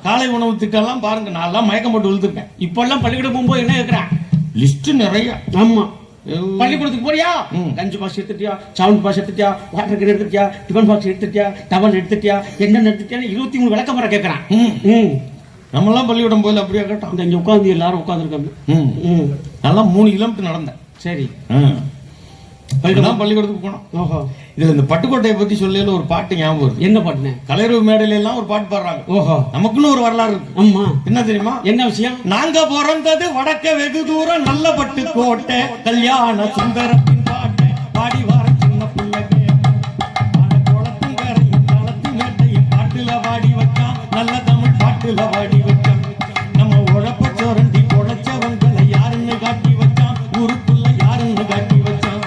காலை உணவு திட்டம் எல்லாம் பாருங்க, நான் மயக்கம் போட்டு விழுந்திருக்கேன். இப்பெல்லாம் பள்ளிக்கூடம் போகும்போது என்ன இருக்கிறேன், லிஸ்ட் நிறைய. ஆமா, பள்ளிக்கூடத்துக்கு போறியா, லஞ்ச் பாக்ஸ் எடுத்துட்டியா, சவுண்ட் பாக்ஸ் எடுத்துட்டியா, வாட்டர் கேன் எடுத்துட்டியா, டிஃபன் பாக்ஸ் எடுத்துட்டியா, டவல் எடுத்துட்டியா, என்ன எடுத்துட்டியா, 23 விளக்க முறை கேட்கறான். நம்மளாம் பள்ளிக்கூடம் போயில அப்படியே கேட்டோம். இங்க உட்காந்து எல்லாரும் உட்காந்துருக்காங்க. நல்லா 3 கிலோமீட்டர் நடந்தேன். சரி, பள்ளிக்கூடத்துக்கு போனோம். ஓஹோ, இதுல இந்த பட்டுக்கோட்டையை பத்தி சொல்லல ஒரு பாட்டு ஞாபகம் வருது. என்ன பாட்டுன்னு? கலையரவு மேடையில எல்லாம் ஒரு பாட்டு பாடுறாங்க. ஓஹோ, நமக்குன்னு ஒரு வரலாறு இருக்கு. ஆமா, என்ன தெரியுமா? என்ன விஷயம்? நாங்க பிறந்தது வடக்க வெகு தூரம் நல்ல பட்டுக்கோட்டை, கல்யாண சுந்தரத்தின் பாட்டை பாடி வர சின்ன பிள்ளைங்க குளத்தின் கரையும் களத்து மேட்டையும் பாட்டுல பாடி வச்சான், நல்ல தமிழ் பாட்டுல பாடி வச்சான். நம்ம உழப்ப சுரண்டி உழைச்சவங்களை யாருன்னு காட்டி வச்சான், ஊருக்குள்ள யாருன்னு காட்டி வச்சான்.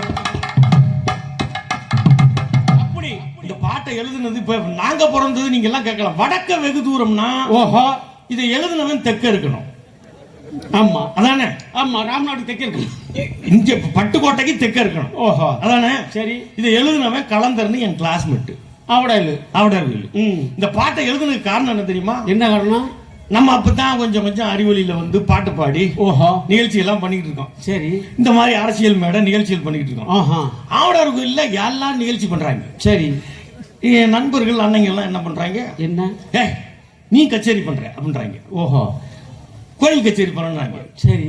அப்படி இந்த பாட்டை எழுதுனது இப்ப நாங்க பிறந்தது நீங்க எல்லாம் கேட்கலாம். வடக்க வெகு தூரம்னா, ஓஹோ, இதை எழுதுனவன் தெற்க இருக்கணும். ஆமா, அதானே? ஆமா, ராம்நாடு தெற்க இருக்கணும், இங்க பட்டுக்கோட்டைக்கு தெற்க இருக்கணும். ஓஹோ, அதானே? சரி, இதை எழுதுனவன் கலந்தர்னு என் கிளாஸ்மேட் அவடாவில். இந்த பாட்டை எழுதுனதுக்கு காரணம் என்ன தெரியுமா? என்ன காரணம்? நம்ம அப்பதான் கொஞ்சம் அறிவொளியில வந்து பாட்டு பாடி, ஓஹோ, நிகழ்ச்சி எல்லாம் பண்ணிட்டு இருக்கோம். சரி, இந்த மாதிரி அரசியல் மேடை நிகழ்ச்சிகள் பண்ணிட்டு இருக்கோம். ஆவடார் கோயில்ல எல்லாம் நிகழ்ச்சி பண்றாங்க. சரி, என் நண்பர்கள் அண்ணங்கெல்லாம் என்ன பண்றாங்க, என்ன ஏய் நீ கச்சேரி பண்ற அப்படின்றாங்க. ஓஹோ கோயில் கச்சேரி பண்ணாங்க. சரி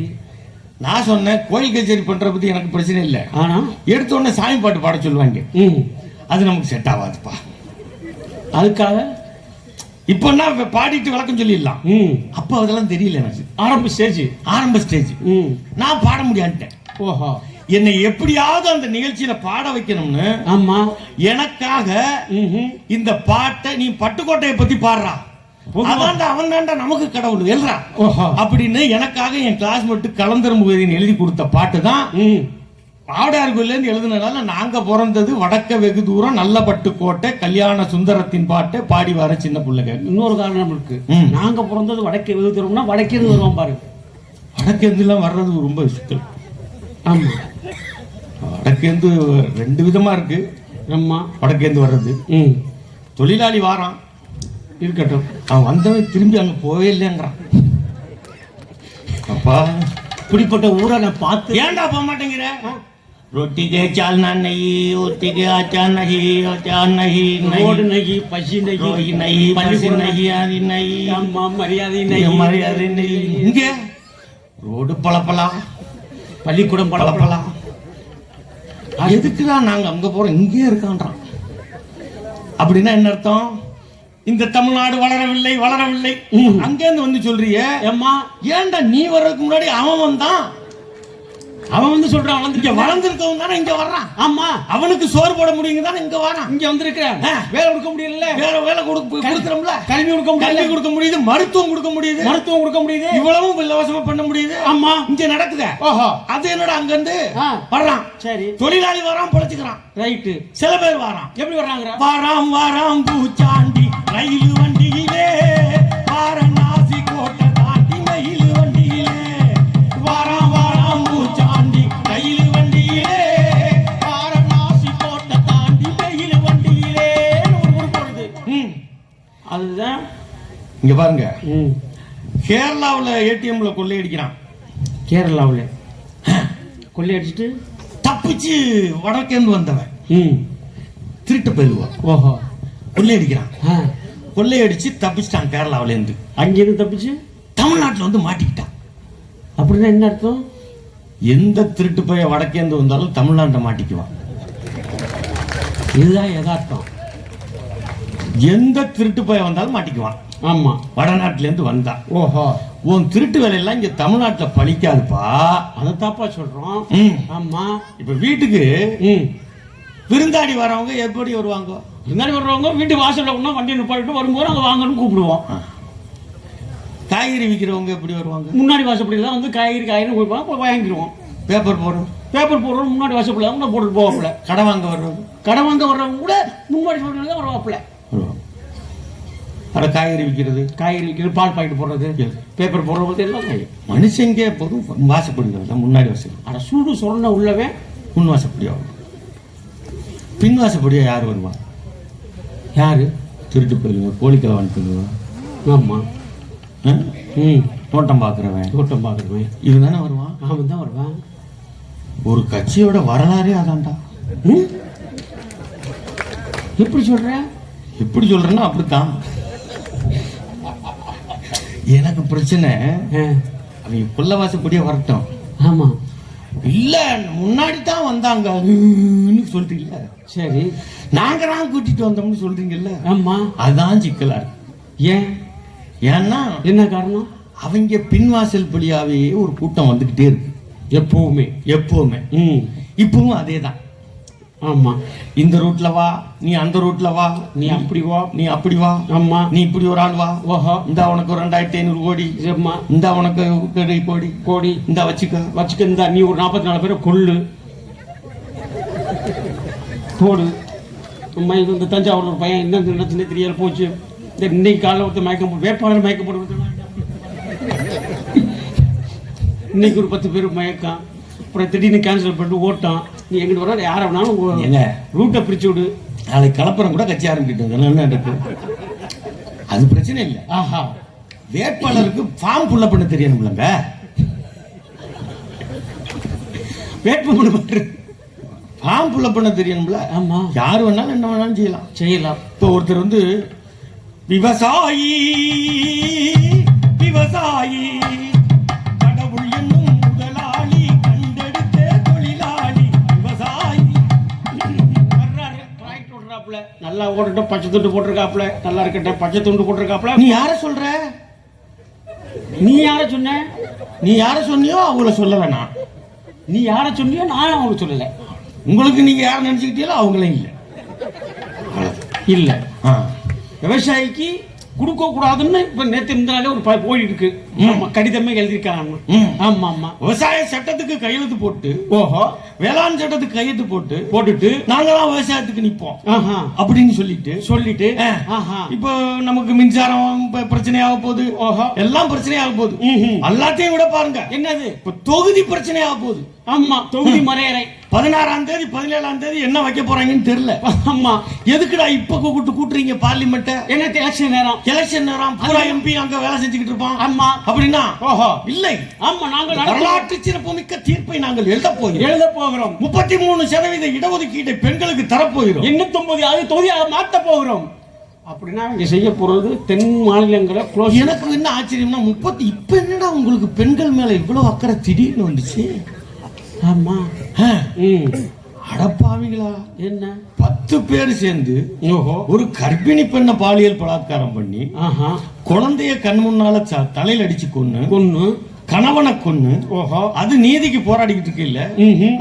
நான் சொன்னேன் கோயில் கச்சேரி பண்ற பத்தி எனக்கு பிரச்சனை இல்லை, ஆனா எடுத்த உடனே சாமி பாட்டு பாட சொல்லுவாங்க, அது நமக்கு செட் ஆகாதுப்பா. அதுக்காக இப்போ நான் பாடிட்டு விளக்கம் சொல்லிடலாம். அப்போ அதெல்லாம் தெரியல எனக்கு. ஆரம்ப ஸ்டேஜ் நான் பாட முடியான்ட்டேன். ஓஹோ என்னை எப்படியாவது அந்த நிகழ்ச்சியில பாட வைக்கணும்னு ஆமா எனக்காக இந்த பாட்டை நீ பட்டுக்கோட்டையை பத்தி பாடுறா, அவன் தாண்டா நமக்கு கடவுள் எழுறா அப்படின்னு எனக்காக என் கிளாஸ்மேட் கலந்தரம்புவதின் எழுதி கொடுத்த பாட்டு தான் ஆவடையார் கோயிலேருந்து எழுதுனதால நாங்க பிறந்தது வடக்க வெகு தூரம் நல்ல பட்டுக்கோட்டை கல்யாண சுந்தரத்தின் பாட்டை பாடி வர சின்ன பிள்ளைங்க. இன்னொரு காரணம் இருக்கு, நாங்க பிறந்தது வடக்கே வெகு தூரம்னா வடக்கேருந்து வருவோம் பாருங்க. வடக்கேந்துலாம் வர்றது ரொம்ப சிக்கல். ஆமா வடக்கேந்து ரெண்டு விதமா இருக்கு. ஆமா வடக்கேந்து வர்றது தொழிலாளி வாரான் இருக்கட்டும், அவன் வந்தவன் திரும்பி அங்க போவே இல்லைங்கிறான். அப்பா இப்படிப்பட்ட ஊரை நான் பார்த்து ஏன்டா போக மாட்டேங்கிற? रोटी के चाल ना नहीं, रोटी के आचार नहीं, आचार नहीं, रोड नहीं, पसी नहीं, रोई नहीं, पसी नहीं, आदि नहीं, अम्मा मर्यादा नहीं, मर्यादा नहीं. இங்க ரோடு பளபளா, பள்ளிக்கூடம் பளபளா. எதுக்குதான் நாங்க அங்க போறோம், இங்கே இருக்கான்றான். அப்படின்னா என்ன அர்த்தம்? இந்த தமிழ்நாடு வளரவில்லை வளரவில்லை. அங்கேருந்து வந்து சொல்றிய அம்மா, ஏன்டா நீ வர்றதுக்கு முன்னாடி அவன் வந்தான், அவன் வந்து சொல்றான் வளர்ந்துருக்கவன் தானே இங்க வர்றான். ஆமா அவனுக்கு சோறு போட முடியுங்க தானே இங்க வரான். இங்க வந்திருக்கிறேன், வேலை கொடுக்க முடியல, வேற வேலை கொடுக்குறோம்ல, கல்வி கொடுக்க முடியுது, மருத்துவம் கொடுக்க முடியுது, இவ்வளவும் இலவசமா பண்ண முடியுது. ஆமா இங்க நடக்குது. ஓஹோ அது என்னடா அங்க இருந்து வர்றான். சரி தொழிலாளி வரான், பொழைச்சுக்கிறான். ரைட்டு. சில பேர் வரான். எப்படி வர்றாங்க? வாராம் பூச்சாண்டி ரயில் வண்டியிலே, வாரணாசி கோட்டை தாண்டி மயில் வண்டியிலே, வாராம் பூச்சாண்டி ரயில் வண்டியிலே, வாரணாசி கோட்டை தாண்டி மயில் வண்டியிலே ஒரு பொழுது. அதுதான் இங்க பாருங்க, கேரளாவில் ஏடிஎம்ல கொள்ளையடிக்கிறான். கேரளாவில் கொள்ளையடிச்சிட்டு தப்பிச்சு வடக்கேந்து வந்தவன் திருட்டு போயிடுவான். ஓஹோ கொள்ளையடிக்கிறான், கொள்ளையடிச்சு தப்பிச்சிட்டான். கேரளாவில இருந்து அங்கிருந்து தப்பிச்சு தமிழ்நாட்டில் வந்து மாட்டிக்கிட்டான். அப்படின்னா என்ன அர்த்தம்? எந்த திருட்டு போய் வடக்கேந்து வந்தாலும் தமிழ்நாட்டை மாட்டிக்குவான். இதுதான் யதார்த்தம். எந்த திருட்டு போய் வந்தாலும் மாட்டிக்குவான். ஆமா வடநாட்டுல இருந்து வந்தா. ஓஹோ உன் திருட்டு வேலையெல்லாம் இங்க தமிழ்நாட்டுல பழிக்காதுப்பா. அதை தாப்பா சொல்றோம். ஆமா இப்ப வீட்டுக்கு விருந்தாடி வரவங்க எப்படி வருவாங்க? விருந்தாடி வர்றவங்க வீட்டு வாசல்ல ஒண்ணா வண்டி நிப்பாட்டிட்டு வரும்போது அங்க வாங்கன்னு கூப்பிடுவோம். காய்கறி விற்கிறவங்க எப்படி வருவாங்க? முன்னாடி வாசப்படியில தான் வந்து காய்கறி கொடுப்பாங்க, வாங்கிடுவோம். பேப்பர் போடுறோம் முன்னாடி வாசப்படியில தான் போட்டுட்டு போவாப்புல. கடை வாங்க வர்றவங்க கூட முன்னாடி வாசப்படியில தான் வருவாப்புல. அட காய்கறி விற்கிறது, பால் பாக்கெட் போடுறது, பேப்பர் போடுறது எல்லாம் மனுஷங்க எப்போதும் வாசப்படுகிறது. முன்னாடி வாசல் அட சூடு சொன்ன உள்ளவே முன் வாசப்படியாகும். பின் வாசப்படியா யார் வருவா? யாரு? திருட்டு போயிருங்க, கோழிக்கலை வந்துருவா. ஆமா தோட்டம் பார்க்குறவன் இதுதானே வருவான். அவன் தான் வருவான். ஒரு கட்சியோட வரலாறே அதான்டா. எப்படி சொல்றேன்னா அப்படித்தான். எனக்கு பிரச்சனை அவங்க கொல்லவாசப்படியே வரட்டும். ஆமா இல்ல முன்னாடி தான் வந்தாங்க சொல்றீங்கல்ல, சரி நாங்க தான் கூட்டிட்டு வந்தோம்னு சொல்றீங்கல்ல, ஆமா அதுதான் சிக்கலா இருக்கு. ஏன்னா என்ன காரணம்? அவங்க பின்வாசல் படியாவே ஒரு கூட்டம் வந்துகிட்டே இருக்கு எப்பவுமே. இப்பவும் அதேதான். ஆமா இந்த ரூட்ல வா, நீ அந்த ரூட்ல வா, நீ அப்படி வா, ஆமா நீ இப்படி ஒரு ஆள் வா, ஓஹோ இந்த உனக்கு 2500 கோடி, இந்த உனக்கு கோடி இந்த வச்சுக்க இந்த நீ ஒரு 44 பேரை கொள்ளு போடு. அம்மா இது இந்த தஞ்சாவூர் ஒரு பையன் என்ன நினைச்சுன்னு தெரியல போச்சு. இந்த இன்னைக்கு காலையில் ஒருத்தர் மயக்கம் வேட்பாளர் மயக்கம் போட்டு இன்னைக்கு ஒரு 10 பேர் மயக்கம். அப்புறம் திடீர்னு கேன்சல் பண்ணிட்டு ஓட்டான். நீ எங்கிட்ட வர யாரை வேணாலும் எங்க ரூட்டை பிரிச்சு விடு. நாளைக்கு கலப்புறம் கூட கட்சி ஆரம்பிக்கிட்டு அது பிரச்சனை இல்லை. ஆஹா வேட்பாளருக்கு ஃபார்ம் புள்ள பண்ண தெரியணும்லங்க. வேட்புமனு புள்ள பண்ண தெரியணும்ல. ஆமா, யாரு வேணாலும் என்ன வேணாலும் செய்யலாம். செய்யலாம். இப்போ ஒருத்தர் வந்து விவசாயி விவசாயி கடவுள் என்னும் முதலாளி கண்டெடுத்த தொழிலாளி விவசாயி வர்றாரு, டிராக்டர் ஓட்டுறாப்புல, நல்லா ஓடட்டும், பச்சை துண்டு போட்டிருக்காப்புல, நல்லா இருக்கட்டும், பச்சை துண்டு போட்டிருக்காப்புல. நீ யார சொல்ற? நீ யார சொன்ன? நீ யார சொன்னியோ அவங்கள சொல்ல வேணாம். நீ யார சொன்னியோ நான் அவனுக்கு சொல்லல. உங்களுக்கு நீங்க யார நினைச்சுக்கிட்டீங்களோ அவங்களே இல்ல. இல்ல, ஆ. விவசாயிக்கு கொடுக்க கூடாதுன்னு இப்ப நேத்து இந்த நாளே ஒரு போயிட்டு இருக்கு. ஆமா, கடிதமே எழுதிருக்காங்க. ஆமா ஆமா, விவசாய சட்டத்துக்கு கையெழுத்து போட்டு, ஓஹோ, வேளாண் சட்டத்துக்கு கையெழுத்து போட்டுட்டு நாங்களாம் விவசாயத்துக்கு நிப்போம் ஆஹா அப்படின்னு சொல்லிட்டு சொல்லிட்டு ஆஹா, இப்போ நமக்கு மின்சாரம் பிரச்சனையாக போகுது. ஓஹோ, எல்லாம் பிரச்சனையாக போகுது. எல்லாத்தையும் விட பாருங்க, என்னது இப்ப தொகுதி பிரச்சனையாக போகுது. ஆமா, தொகுதி மறையறை 16ஆம் தேதி 17ஆம் தேதி என்ன வைக்க போறாங்கன்னு தெரியல. ஆமா, எதுக்குடா இப்ப கூட்டுறீங்க பார்லிமெண்ட்? என்ன எலெக்ஷன் நேரம், எலெக்ஷன் நேரம் பூரா எம்பி அங்க வேலை செஞ்சுக்கிட்டு இருப்பான். ஆமா, அப்படின்னா ஓஹோ, இல்லை. ஆமா, நாங்கள் வரலாற்று சிறப்புமிக்க தீர்ப்பை நாங்கள் எழுத போகிறோம். 33% இடஒதுக்கீட்டை பெண்களுக்கு தரப்போகிறோம். 89 தொகுதியாக மாத்த போகிறோம். அப்படின்னா இங்க செய்ய போறது தென் மாநிலங்களை க்ளோஸ். எனக்கு என்ன ஆச்சரியம்னா 30 இப்ப என்னடா உங்களுக்கு பெண்கள் மேல இவ்வளவு அக்கறை திடீர்னு வந்துச்சு? ஆமா, அடப்பாவிங்களா, என்ன 10 பேர் சேர்ந்து ஓஹோ ஒரு கர்ப்பிணி பெண்ணை பாலியல் பலாத்காரம் பண்ணி ஆஹா, குழந்தைய கண் முன்னால தலையில அடிச்சு கொன்னு கணவனை கொன்னு, ஓஹோ, அது நீதிக்கு போராடிக்கிட்டு இருக்கு இல்ல.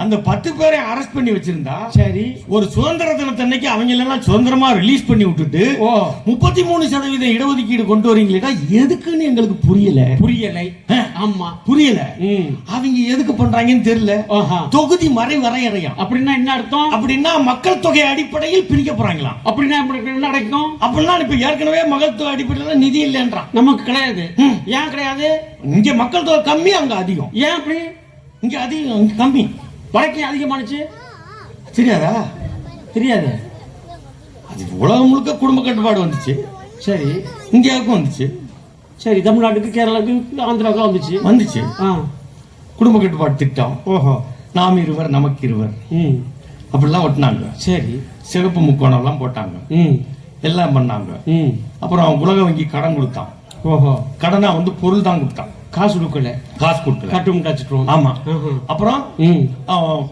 அந்த 10 பேரை அரெஸ்ட் பண்ணி வச்சிருந்தா சரி, ஒரு சுதந்திர தினத்தன்னைக்கு அவங்க எல்லாம் சுதந்திரமா ரிலீஸ் பண்ணி விட்டுட்டு 33% இடஒதுக்கீடு கொண்டு வரீங்களா? எதுக்குன்னு எங்களுக்கு புரியல. ஆமா, புரியல. அவங்க எதுக்கு பண்றாங்கன்னு தெரியல. தொகுதி வரையறையா? அப்படின்னா என்ன அர்த்தம்? அப்படின்னா மக்கள் தொகை அடிப்படையில் பிரிக்க போறாங்களாம். அப்படின்னா என்ன நடக்கும்? அப்படின்னா இப்ப ஏற்கனவே மக்கள் தொகை அடிப்படையில் நிதி இல்லைன்றான். நமக்கு கிடையாது. ஏன் கிடையாது? இங்க மக்கள் தொகை கம்மி, அங்க அதிகம். ஏன் அப்படி? இங்க அதிகம், இங்க கம்மி. வடக்கே அதிகமானுச்சு. தெரியாதா? தெரியாது. அது உலகம் முழுக்க குடும்ப கட்டுப்பாடு வந்துச்சு. சரி, இந்தியாவுக்கும் வந்துச்சு. சரி, தமிழ்நாட்டுக்கு, கேரளாவுக்கு, ஆந்திராவுக்கு வந்துச்சு. குடும்ப கட்டுப்பாடு திட்டம். ஓஹோ, நாம் இருவர் நமக்கு இருவர் அப்படிலாம் ஒட்டினாங்க. சரி, சிவப்பு முக்கோணம் எல்லாம் போட்டாங்க. எல்லாம் பண்ணாங்க. அப்புறம் உலக வங்கி கடன் கொடுத்தான். ஓஹோ, கடனா வந்து பொருள் தான் கொடுத்தான், காசு கொடுக்கல. கட்டுச்சிட்டோம். ஆமா. அப்புறம்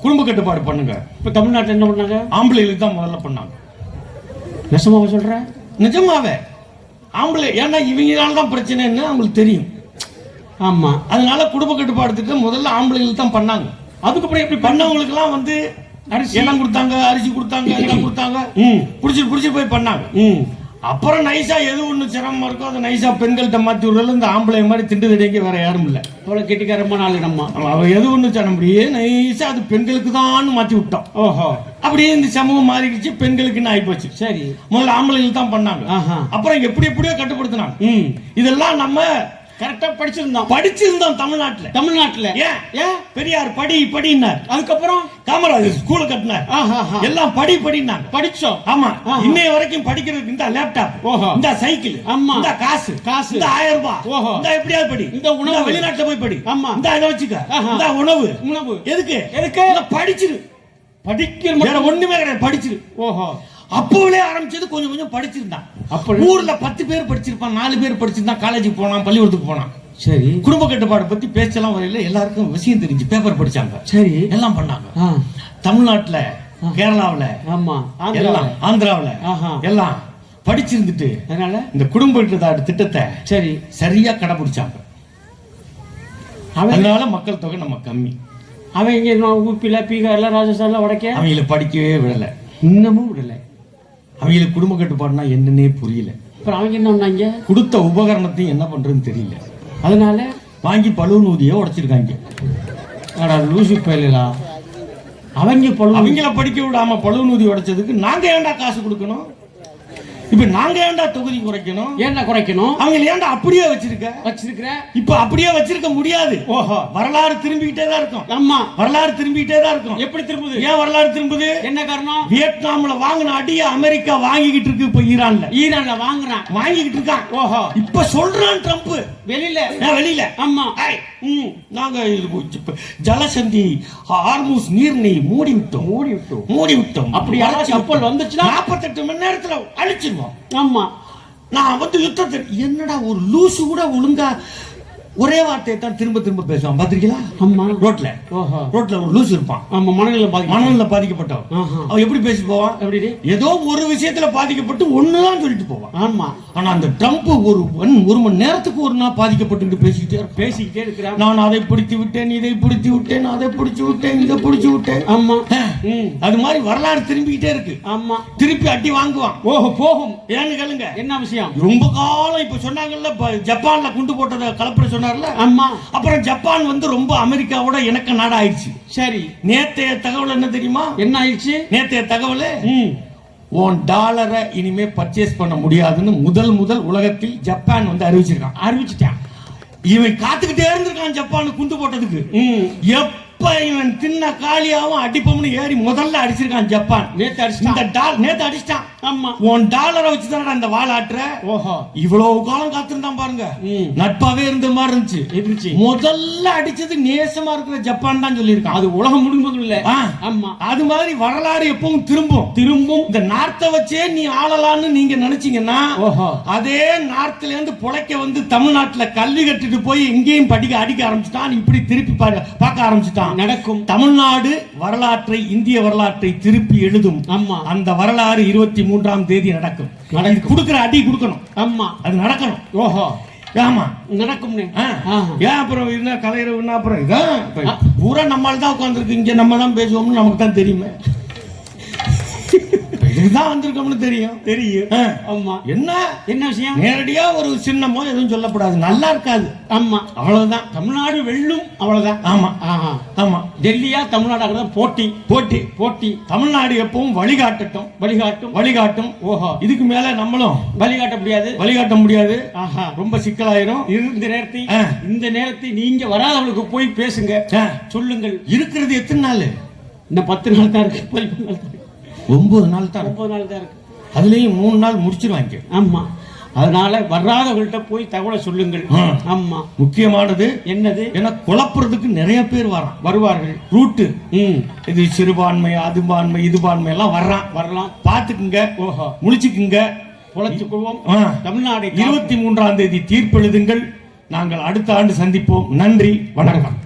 குடும்ப கட்டுப்பாடு பண்ணுங்க. இப்ப தமிழ்நாட்டில் என்ன பண்ணாங்க? ஆம்பளைகளுக்கு தான் முதல்ல பண்ணாங்க. நெசமாவ சொல்ற? நிஜமாவே ஆம்பளை, ஏன்னா இவங்களால தான் பிரச்சனைன்னு அவங்களுக்கு தெரியும். ஆமா, அதனால குடும்ப கட்டுப்பாடு திட்டம் முதல்ல ஆம்பளைகளுக்கு தான் பண்ணாங்க. அதுக்கப்புறம் எப்படி பண்ணவங்களுக்கு எல்லாம் வந்து அரிசி எல்லாம் கொடுத்தாங்க, அரிசி கொடுத்தாங்க, எல்லாம் கொடுத்தாங்க. புடிச்சு போய் பண்ணாங்க. அப்புறம் நைசா எது ஒண்ணு சிரமமா இருக்கோ அதை நைசா பெண்கள்கிட்ட மாத்தி விடுறது. இந்த ஆம்பளை மாதிரி திண்டு தடைக்கு வேற யாரும் இல்ல. அவ்வளவு கெட்டிக்காரமான ஆளு நம்ம. அவ எது ஒண்ணு சொன்ன முடியே நைசா அது பெண்களுக்கு தான் மாத்தி விட்டோம். ஓஹோ, அப்படியே இந்த சமூகம் மாறிடுச்சு, பெண்களுக்குன்னு ஆயிப்போச்சு. சரி, முதல்ல ஆம்பளைகள் தான் பண்ணாங்க. அப்புறம் எப்படியோ கட்டுப்படுத்தினாங்க. இதெல்லாம் நம்ம கரெக்டா படிச்சிருந்தோம் தமிழ்நாட்டுல. ஏன் பெரியார் படினார். அதுக்கப்புறம் காமராஜர் ஸ்கூல கட்டினார். எல்லாம் படினாங்க. படிச்சோம். ஆமா, இன்னைய வரைக்கும் படிக்கிறதுக்கு இந்த லேப்டாப், இந்த சைக்கிள், இந்த காசு, இந்த 1000 ரூபாய், இந்த எப்படியாவது படி, இந்த உணவு வெளிநாட்டுல போய் படி, இந்த இதை வச்சுக்க, இந்த உணவு எதுக்கு படிச்சிரு. படிக்கிற ஒண்ணுமே கிடையாது, படிச்சிரு. ஓஹோ, அப்போவே ஆரம்பிச்சது கொஞ்சம் படிச்சிருந்தான். ஊர்ல 10 பேர் படிச்சிருப்பான், 4 பேர் படிச்சிருந்தான், காலேஜுக்கு போனான், பள்ளிக்கூடத்துக்கு போனான். சரி, குடும்ப கட்டுப்பாடு பத்தி பேச்செல்லாம் வரையில எல்லாருக்கும் விஷயம் தெரிஞ்சு பேப்பர் படிச்சாங்க. சரி, எல்லாம் பண்ணாங்க. தமிழ்நாட்டுல, கேரளாவுல, ஆமா, எல்லாம் ஆந்திராவுல எல்லாம் படிச்சிருந்துட்டு அதனால இந்த குடும்ப கட்டுப்பாடு திட்டத்தை சரி சரியா கடைபிடிச்சாங்க. அதனால மக்கள் தொகை நம்ம கம்மி. அவங்க ஊப்பில, பீகார்ல, ராஜஸ்தான்ல, வடக்கே அவங்களை படிக்கவே விடல, இன்னமும் விடல. அவங்களுக்கு குடும்ப கட்டுப்பாடுனா என்னன்னே புரியல. அப்புறம் அவங்க என்ன பண்ணாங்க? கொடுத்த உபகரணத்தையும் என்ன பண்றதுன்னு தெரியல. அதனால வாங்கி பலூன் ஊதிய உடைச்சிருக்காங்க. லூசி பயலா, அவங்கள படிக்க விடாம பலூன் ஊதி உடைச்சதுக்கு நாங்க ஏன்டா காசு கொடுக்கணும்? இப்ப நாங்க ஏன்டா தொகுதி குறைக்கணும்? அவங்க ஏன்டா அப்படியே வச்சிருக்க? இப்ப அப்படியே வச்சிருக்க முடியாது. ஓஹோ, வரலாறு திரும்பிக்கிட்டே தான் இருக்கும். ஆமா, வரலாறு திரும்பிக்கிட்டே தான் இருக்கும். எப்படி திரும்புது? ஏன் வரலாறு திரும்புது? என்ன காரணம்? வியட்நாம்ல வாங்கின அடிய அமெரிக்கா வாங்கிக்கிட்டு இருக்கு. இப்ப ஈரான்ல வாங்கிக்கிட்டு இருக்கான். ஓஹோ, இப்ப சொல்றான் ட்ரம்ப் வெளியில. ஆமா, நாங்க இப்ப ஜலசந்தி ஹார்மூஸ் நீர்நிலை மூடி விட்டோம். அப்படி யாராச்சும் கப்பல் வந்துச்சுன்னா 48 மணி நேரத்துல அழிச்சிருவோம். ஆமா, நான் வந்து யுத்தத்தை என்னடா ஒரு லூசு கூட ஒழுங்கா ஒரே வார்த்தையை தான் திரும்ப திரும்ப பேசுவான். பாத்திருக்கீங்களா? ஆமா. ரோட்ல ஒரு லூசு இருப்பான். ஆமா, மனநிலை பாதிக்கப்பட்டவன். அவன் எப்படி பேசி போவான்? எப்படி ஏதோ ஒரு விஷயத்துல பாதிக்கப்பட்டு ஒண்ணுதான் சொல்லிட்டு போவான். ஆமா. ஆனா அந்த ட்ரம்ப் ஒரு மணி நேரத்துக்கு ஒரு நாள் பாதிக்கப்பட்டு பேசிக்கிட்டே இருக்கிறான். நான் அதை பிடித்து விட்டேன், இதை பிடித்து விட்டேன், அதை பிடிச்சு விட்டேன், இதை பிடிச்சு விட்டேன். ஆமா. அது மாதிரி வரலாறு திரும்பிக்கிட்டே இருக்கு. ஆமா. திருப்பி அடி வாங்குவான். போகும். ஏன்னு கேளுங்க. என்ன விஷயம்? ரொம்ப காலம் இப்ப சொன்னாங்கல்ல, ஜப்பான்ல குண்டு போட்டதை கலப்பட சொன்னார்ல. ஆமா. அப்புறம் ஜப்பான் வந்து ரொம்ப அமெரிக்காவோட இணக்க நாடு ஆயிடுச்சு. சரி. நேத்தைய தகவல் என்ன தெரியுமா? என்ன ஆயிடுச்சு நேத்தைய தகவல்? உன் டாலரை இனிமே பர்ச்சேஸ் பண்ண முடியாதுன்னு முதல் உலகத்தில் ஜப்பான் வந்து அறிவிச்சிட்டான். இவன் காத்துக்கிட்டே இருந்திருக்கான் ஜப்பான் குண்டு போட்டதுக்கு. எப்ப இவன் தின்ன காலியாவும் அடிப்போம்னு ஏறி முதல்ல அடிச்சிருக்கான் ஜப்பான். நேத்து அடிச்சிட்டான். ஆமா. உன் டாலரை வச்சுதான் அந்த வாள் ஆட்டுற. ஓஹோ. இவ்வளவு காலம் காத்திருந்தான் பாருங்க. நட்பாவே இருந்த மாதிரி இருந்துச்சு. முதல்ல அடிச்சது நேசமா இருக்கிற ஜப்பான் தான் சொல்லியிருக்கான். அது உலகம் முழுவதும் இல்ல. ஆமா. அது மாதிரி வரலாறு எப்பவும் திரும்பும். இந்த நார்த்த வச்சே நீ ஆளலான்னு நீங்க நினைச்சீங்கன்னா, அதே நார்த்ல இருந்து புழைக்க வந்து தமிழ்நாட்டுல கல்வி கட்டிட்டு போய் எங்கேயும் அடிக்க ஆரம்பிச்சுட்டான். இப்படி திருப்பி பார்க்க ஆரம்பிச்சுட்டான். நடக்கும். தமிழ்நாடு வரலாற்றை, இந்திய வரலாற்றை திருப்பி எழுதும். ஆமா. அந்த வரலாறு 23ஆம் தேதி நடக்கும். கொடுக்கிற அடி கொடுக்கணும். ஆமா, அது நடக்கணும். ஓஹோ. ஆமா, நடக்கும். ஏன் அப்புறம் என்ன கலையிறவுன்னா அப்புறம் இதான் பூரா நம்மளால தான் உட்காந்துருக்கு. இங்க நம்ம தான் பேசுவோம்னு நமக்கு தான் தெரியுமே. இதுதான் வந்திருக்கோம்னு தெரியும். ஆமா. என்ன விஷயம்? நேரடியா ஒரு சின்னமோ எதுவும் சொல்லப்படாது. நல்லா இருக்காது. ஆமா, அவ்வளவுதான். தமிழ்நாடு வெல்லும், அவ்வளவுதான். ஆமா. டெல்லியா தமிழ்நாடு போட்டி. தமிழ்நாடு எப்பவும் வழிகாட்டும். ஓஹோ. இதுக்கு மேல நம்மளும் வழிகாட்ட முடியாது. ரொம்ப சிக்கலாயிரும். இந்த நேரத்தை நீங்க வராதவங்களுக்கு போய் பேசுங்க, சொல்லுங்கள். இருக்கிறது எத்தனை நாள்? இன்னும் 10 நாள் தான் இருக்கு. 9 நாள் தான் இருக்கு. அதுலயும் 3 நாள் முடிச்சிருவாங்க. ஆமா. அதனால வராதவங்கள்ட்ட போய் தகவலை சொல்லுங்கள். ஆமா. முக்கியமானது என்னது? ஏன்னா குழப்பறதுக்கு நிறைய பேர் வருவார்கள். ரூட்டு இது சிறுபான்மை, அதுபான்மை, இதுபான்மை எல்லாம் வரலாம். பாத்துக்குங்க. ஓஹோ. முழிச்சுக்குங்க. பொழைச்சுக்குவோம். தமிழ்நாடு 23ஆம் தேதி தீர்ப்பெழுதுங்கள். நாங்கள் அடுத்த ஆண்டு சந்திப்போம். நன்றி, வணக்கம்.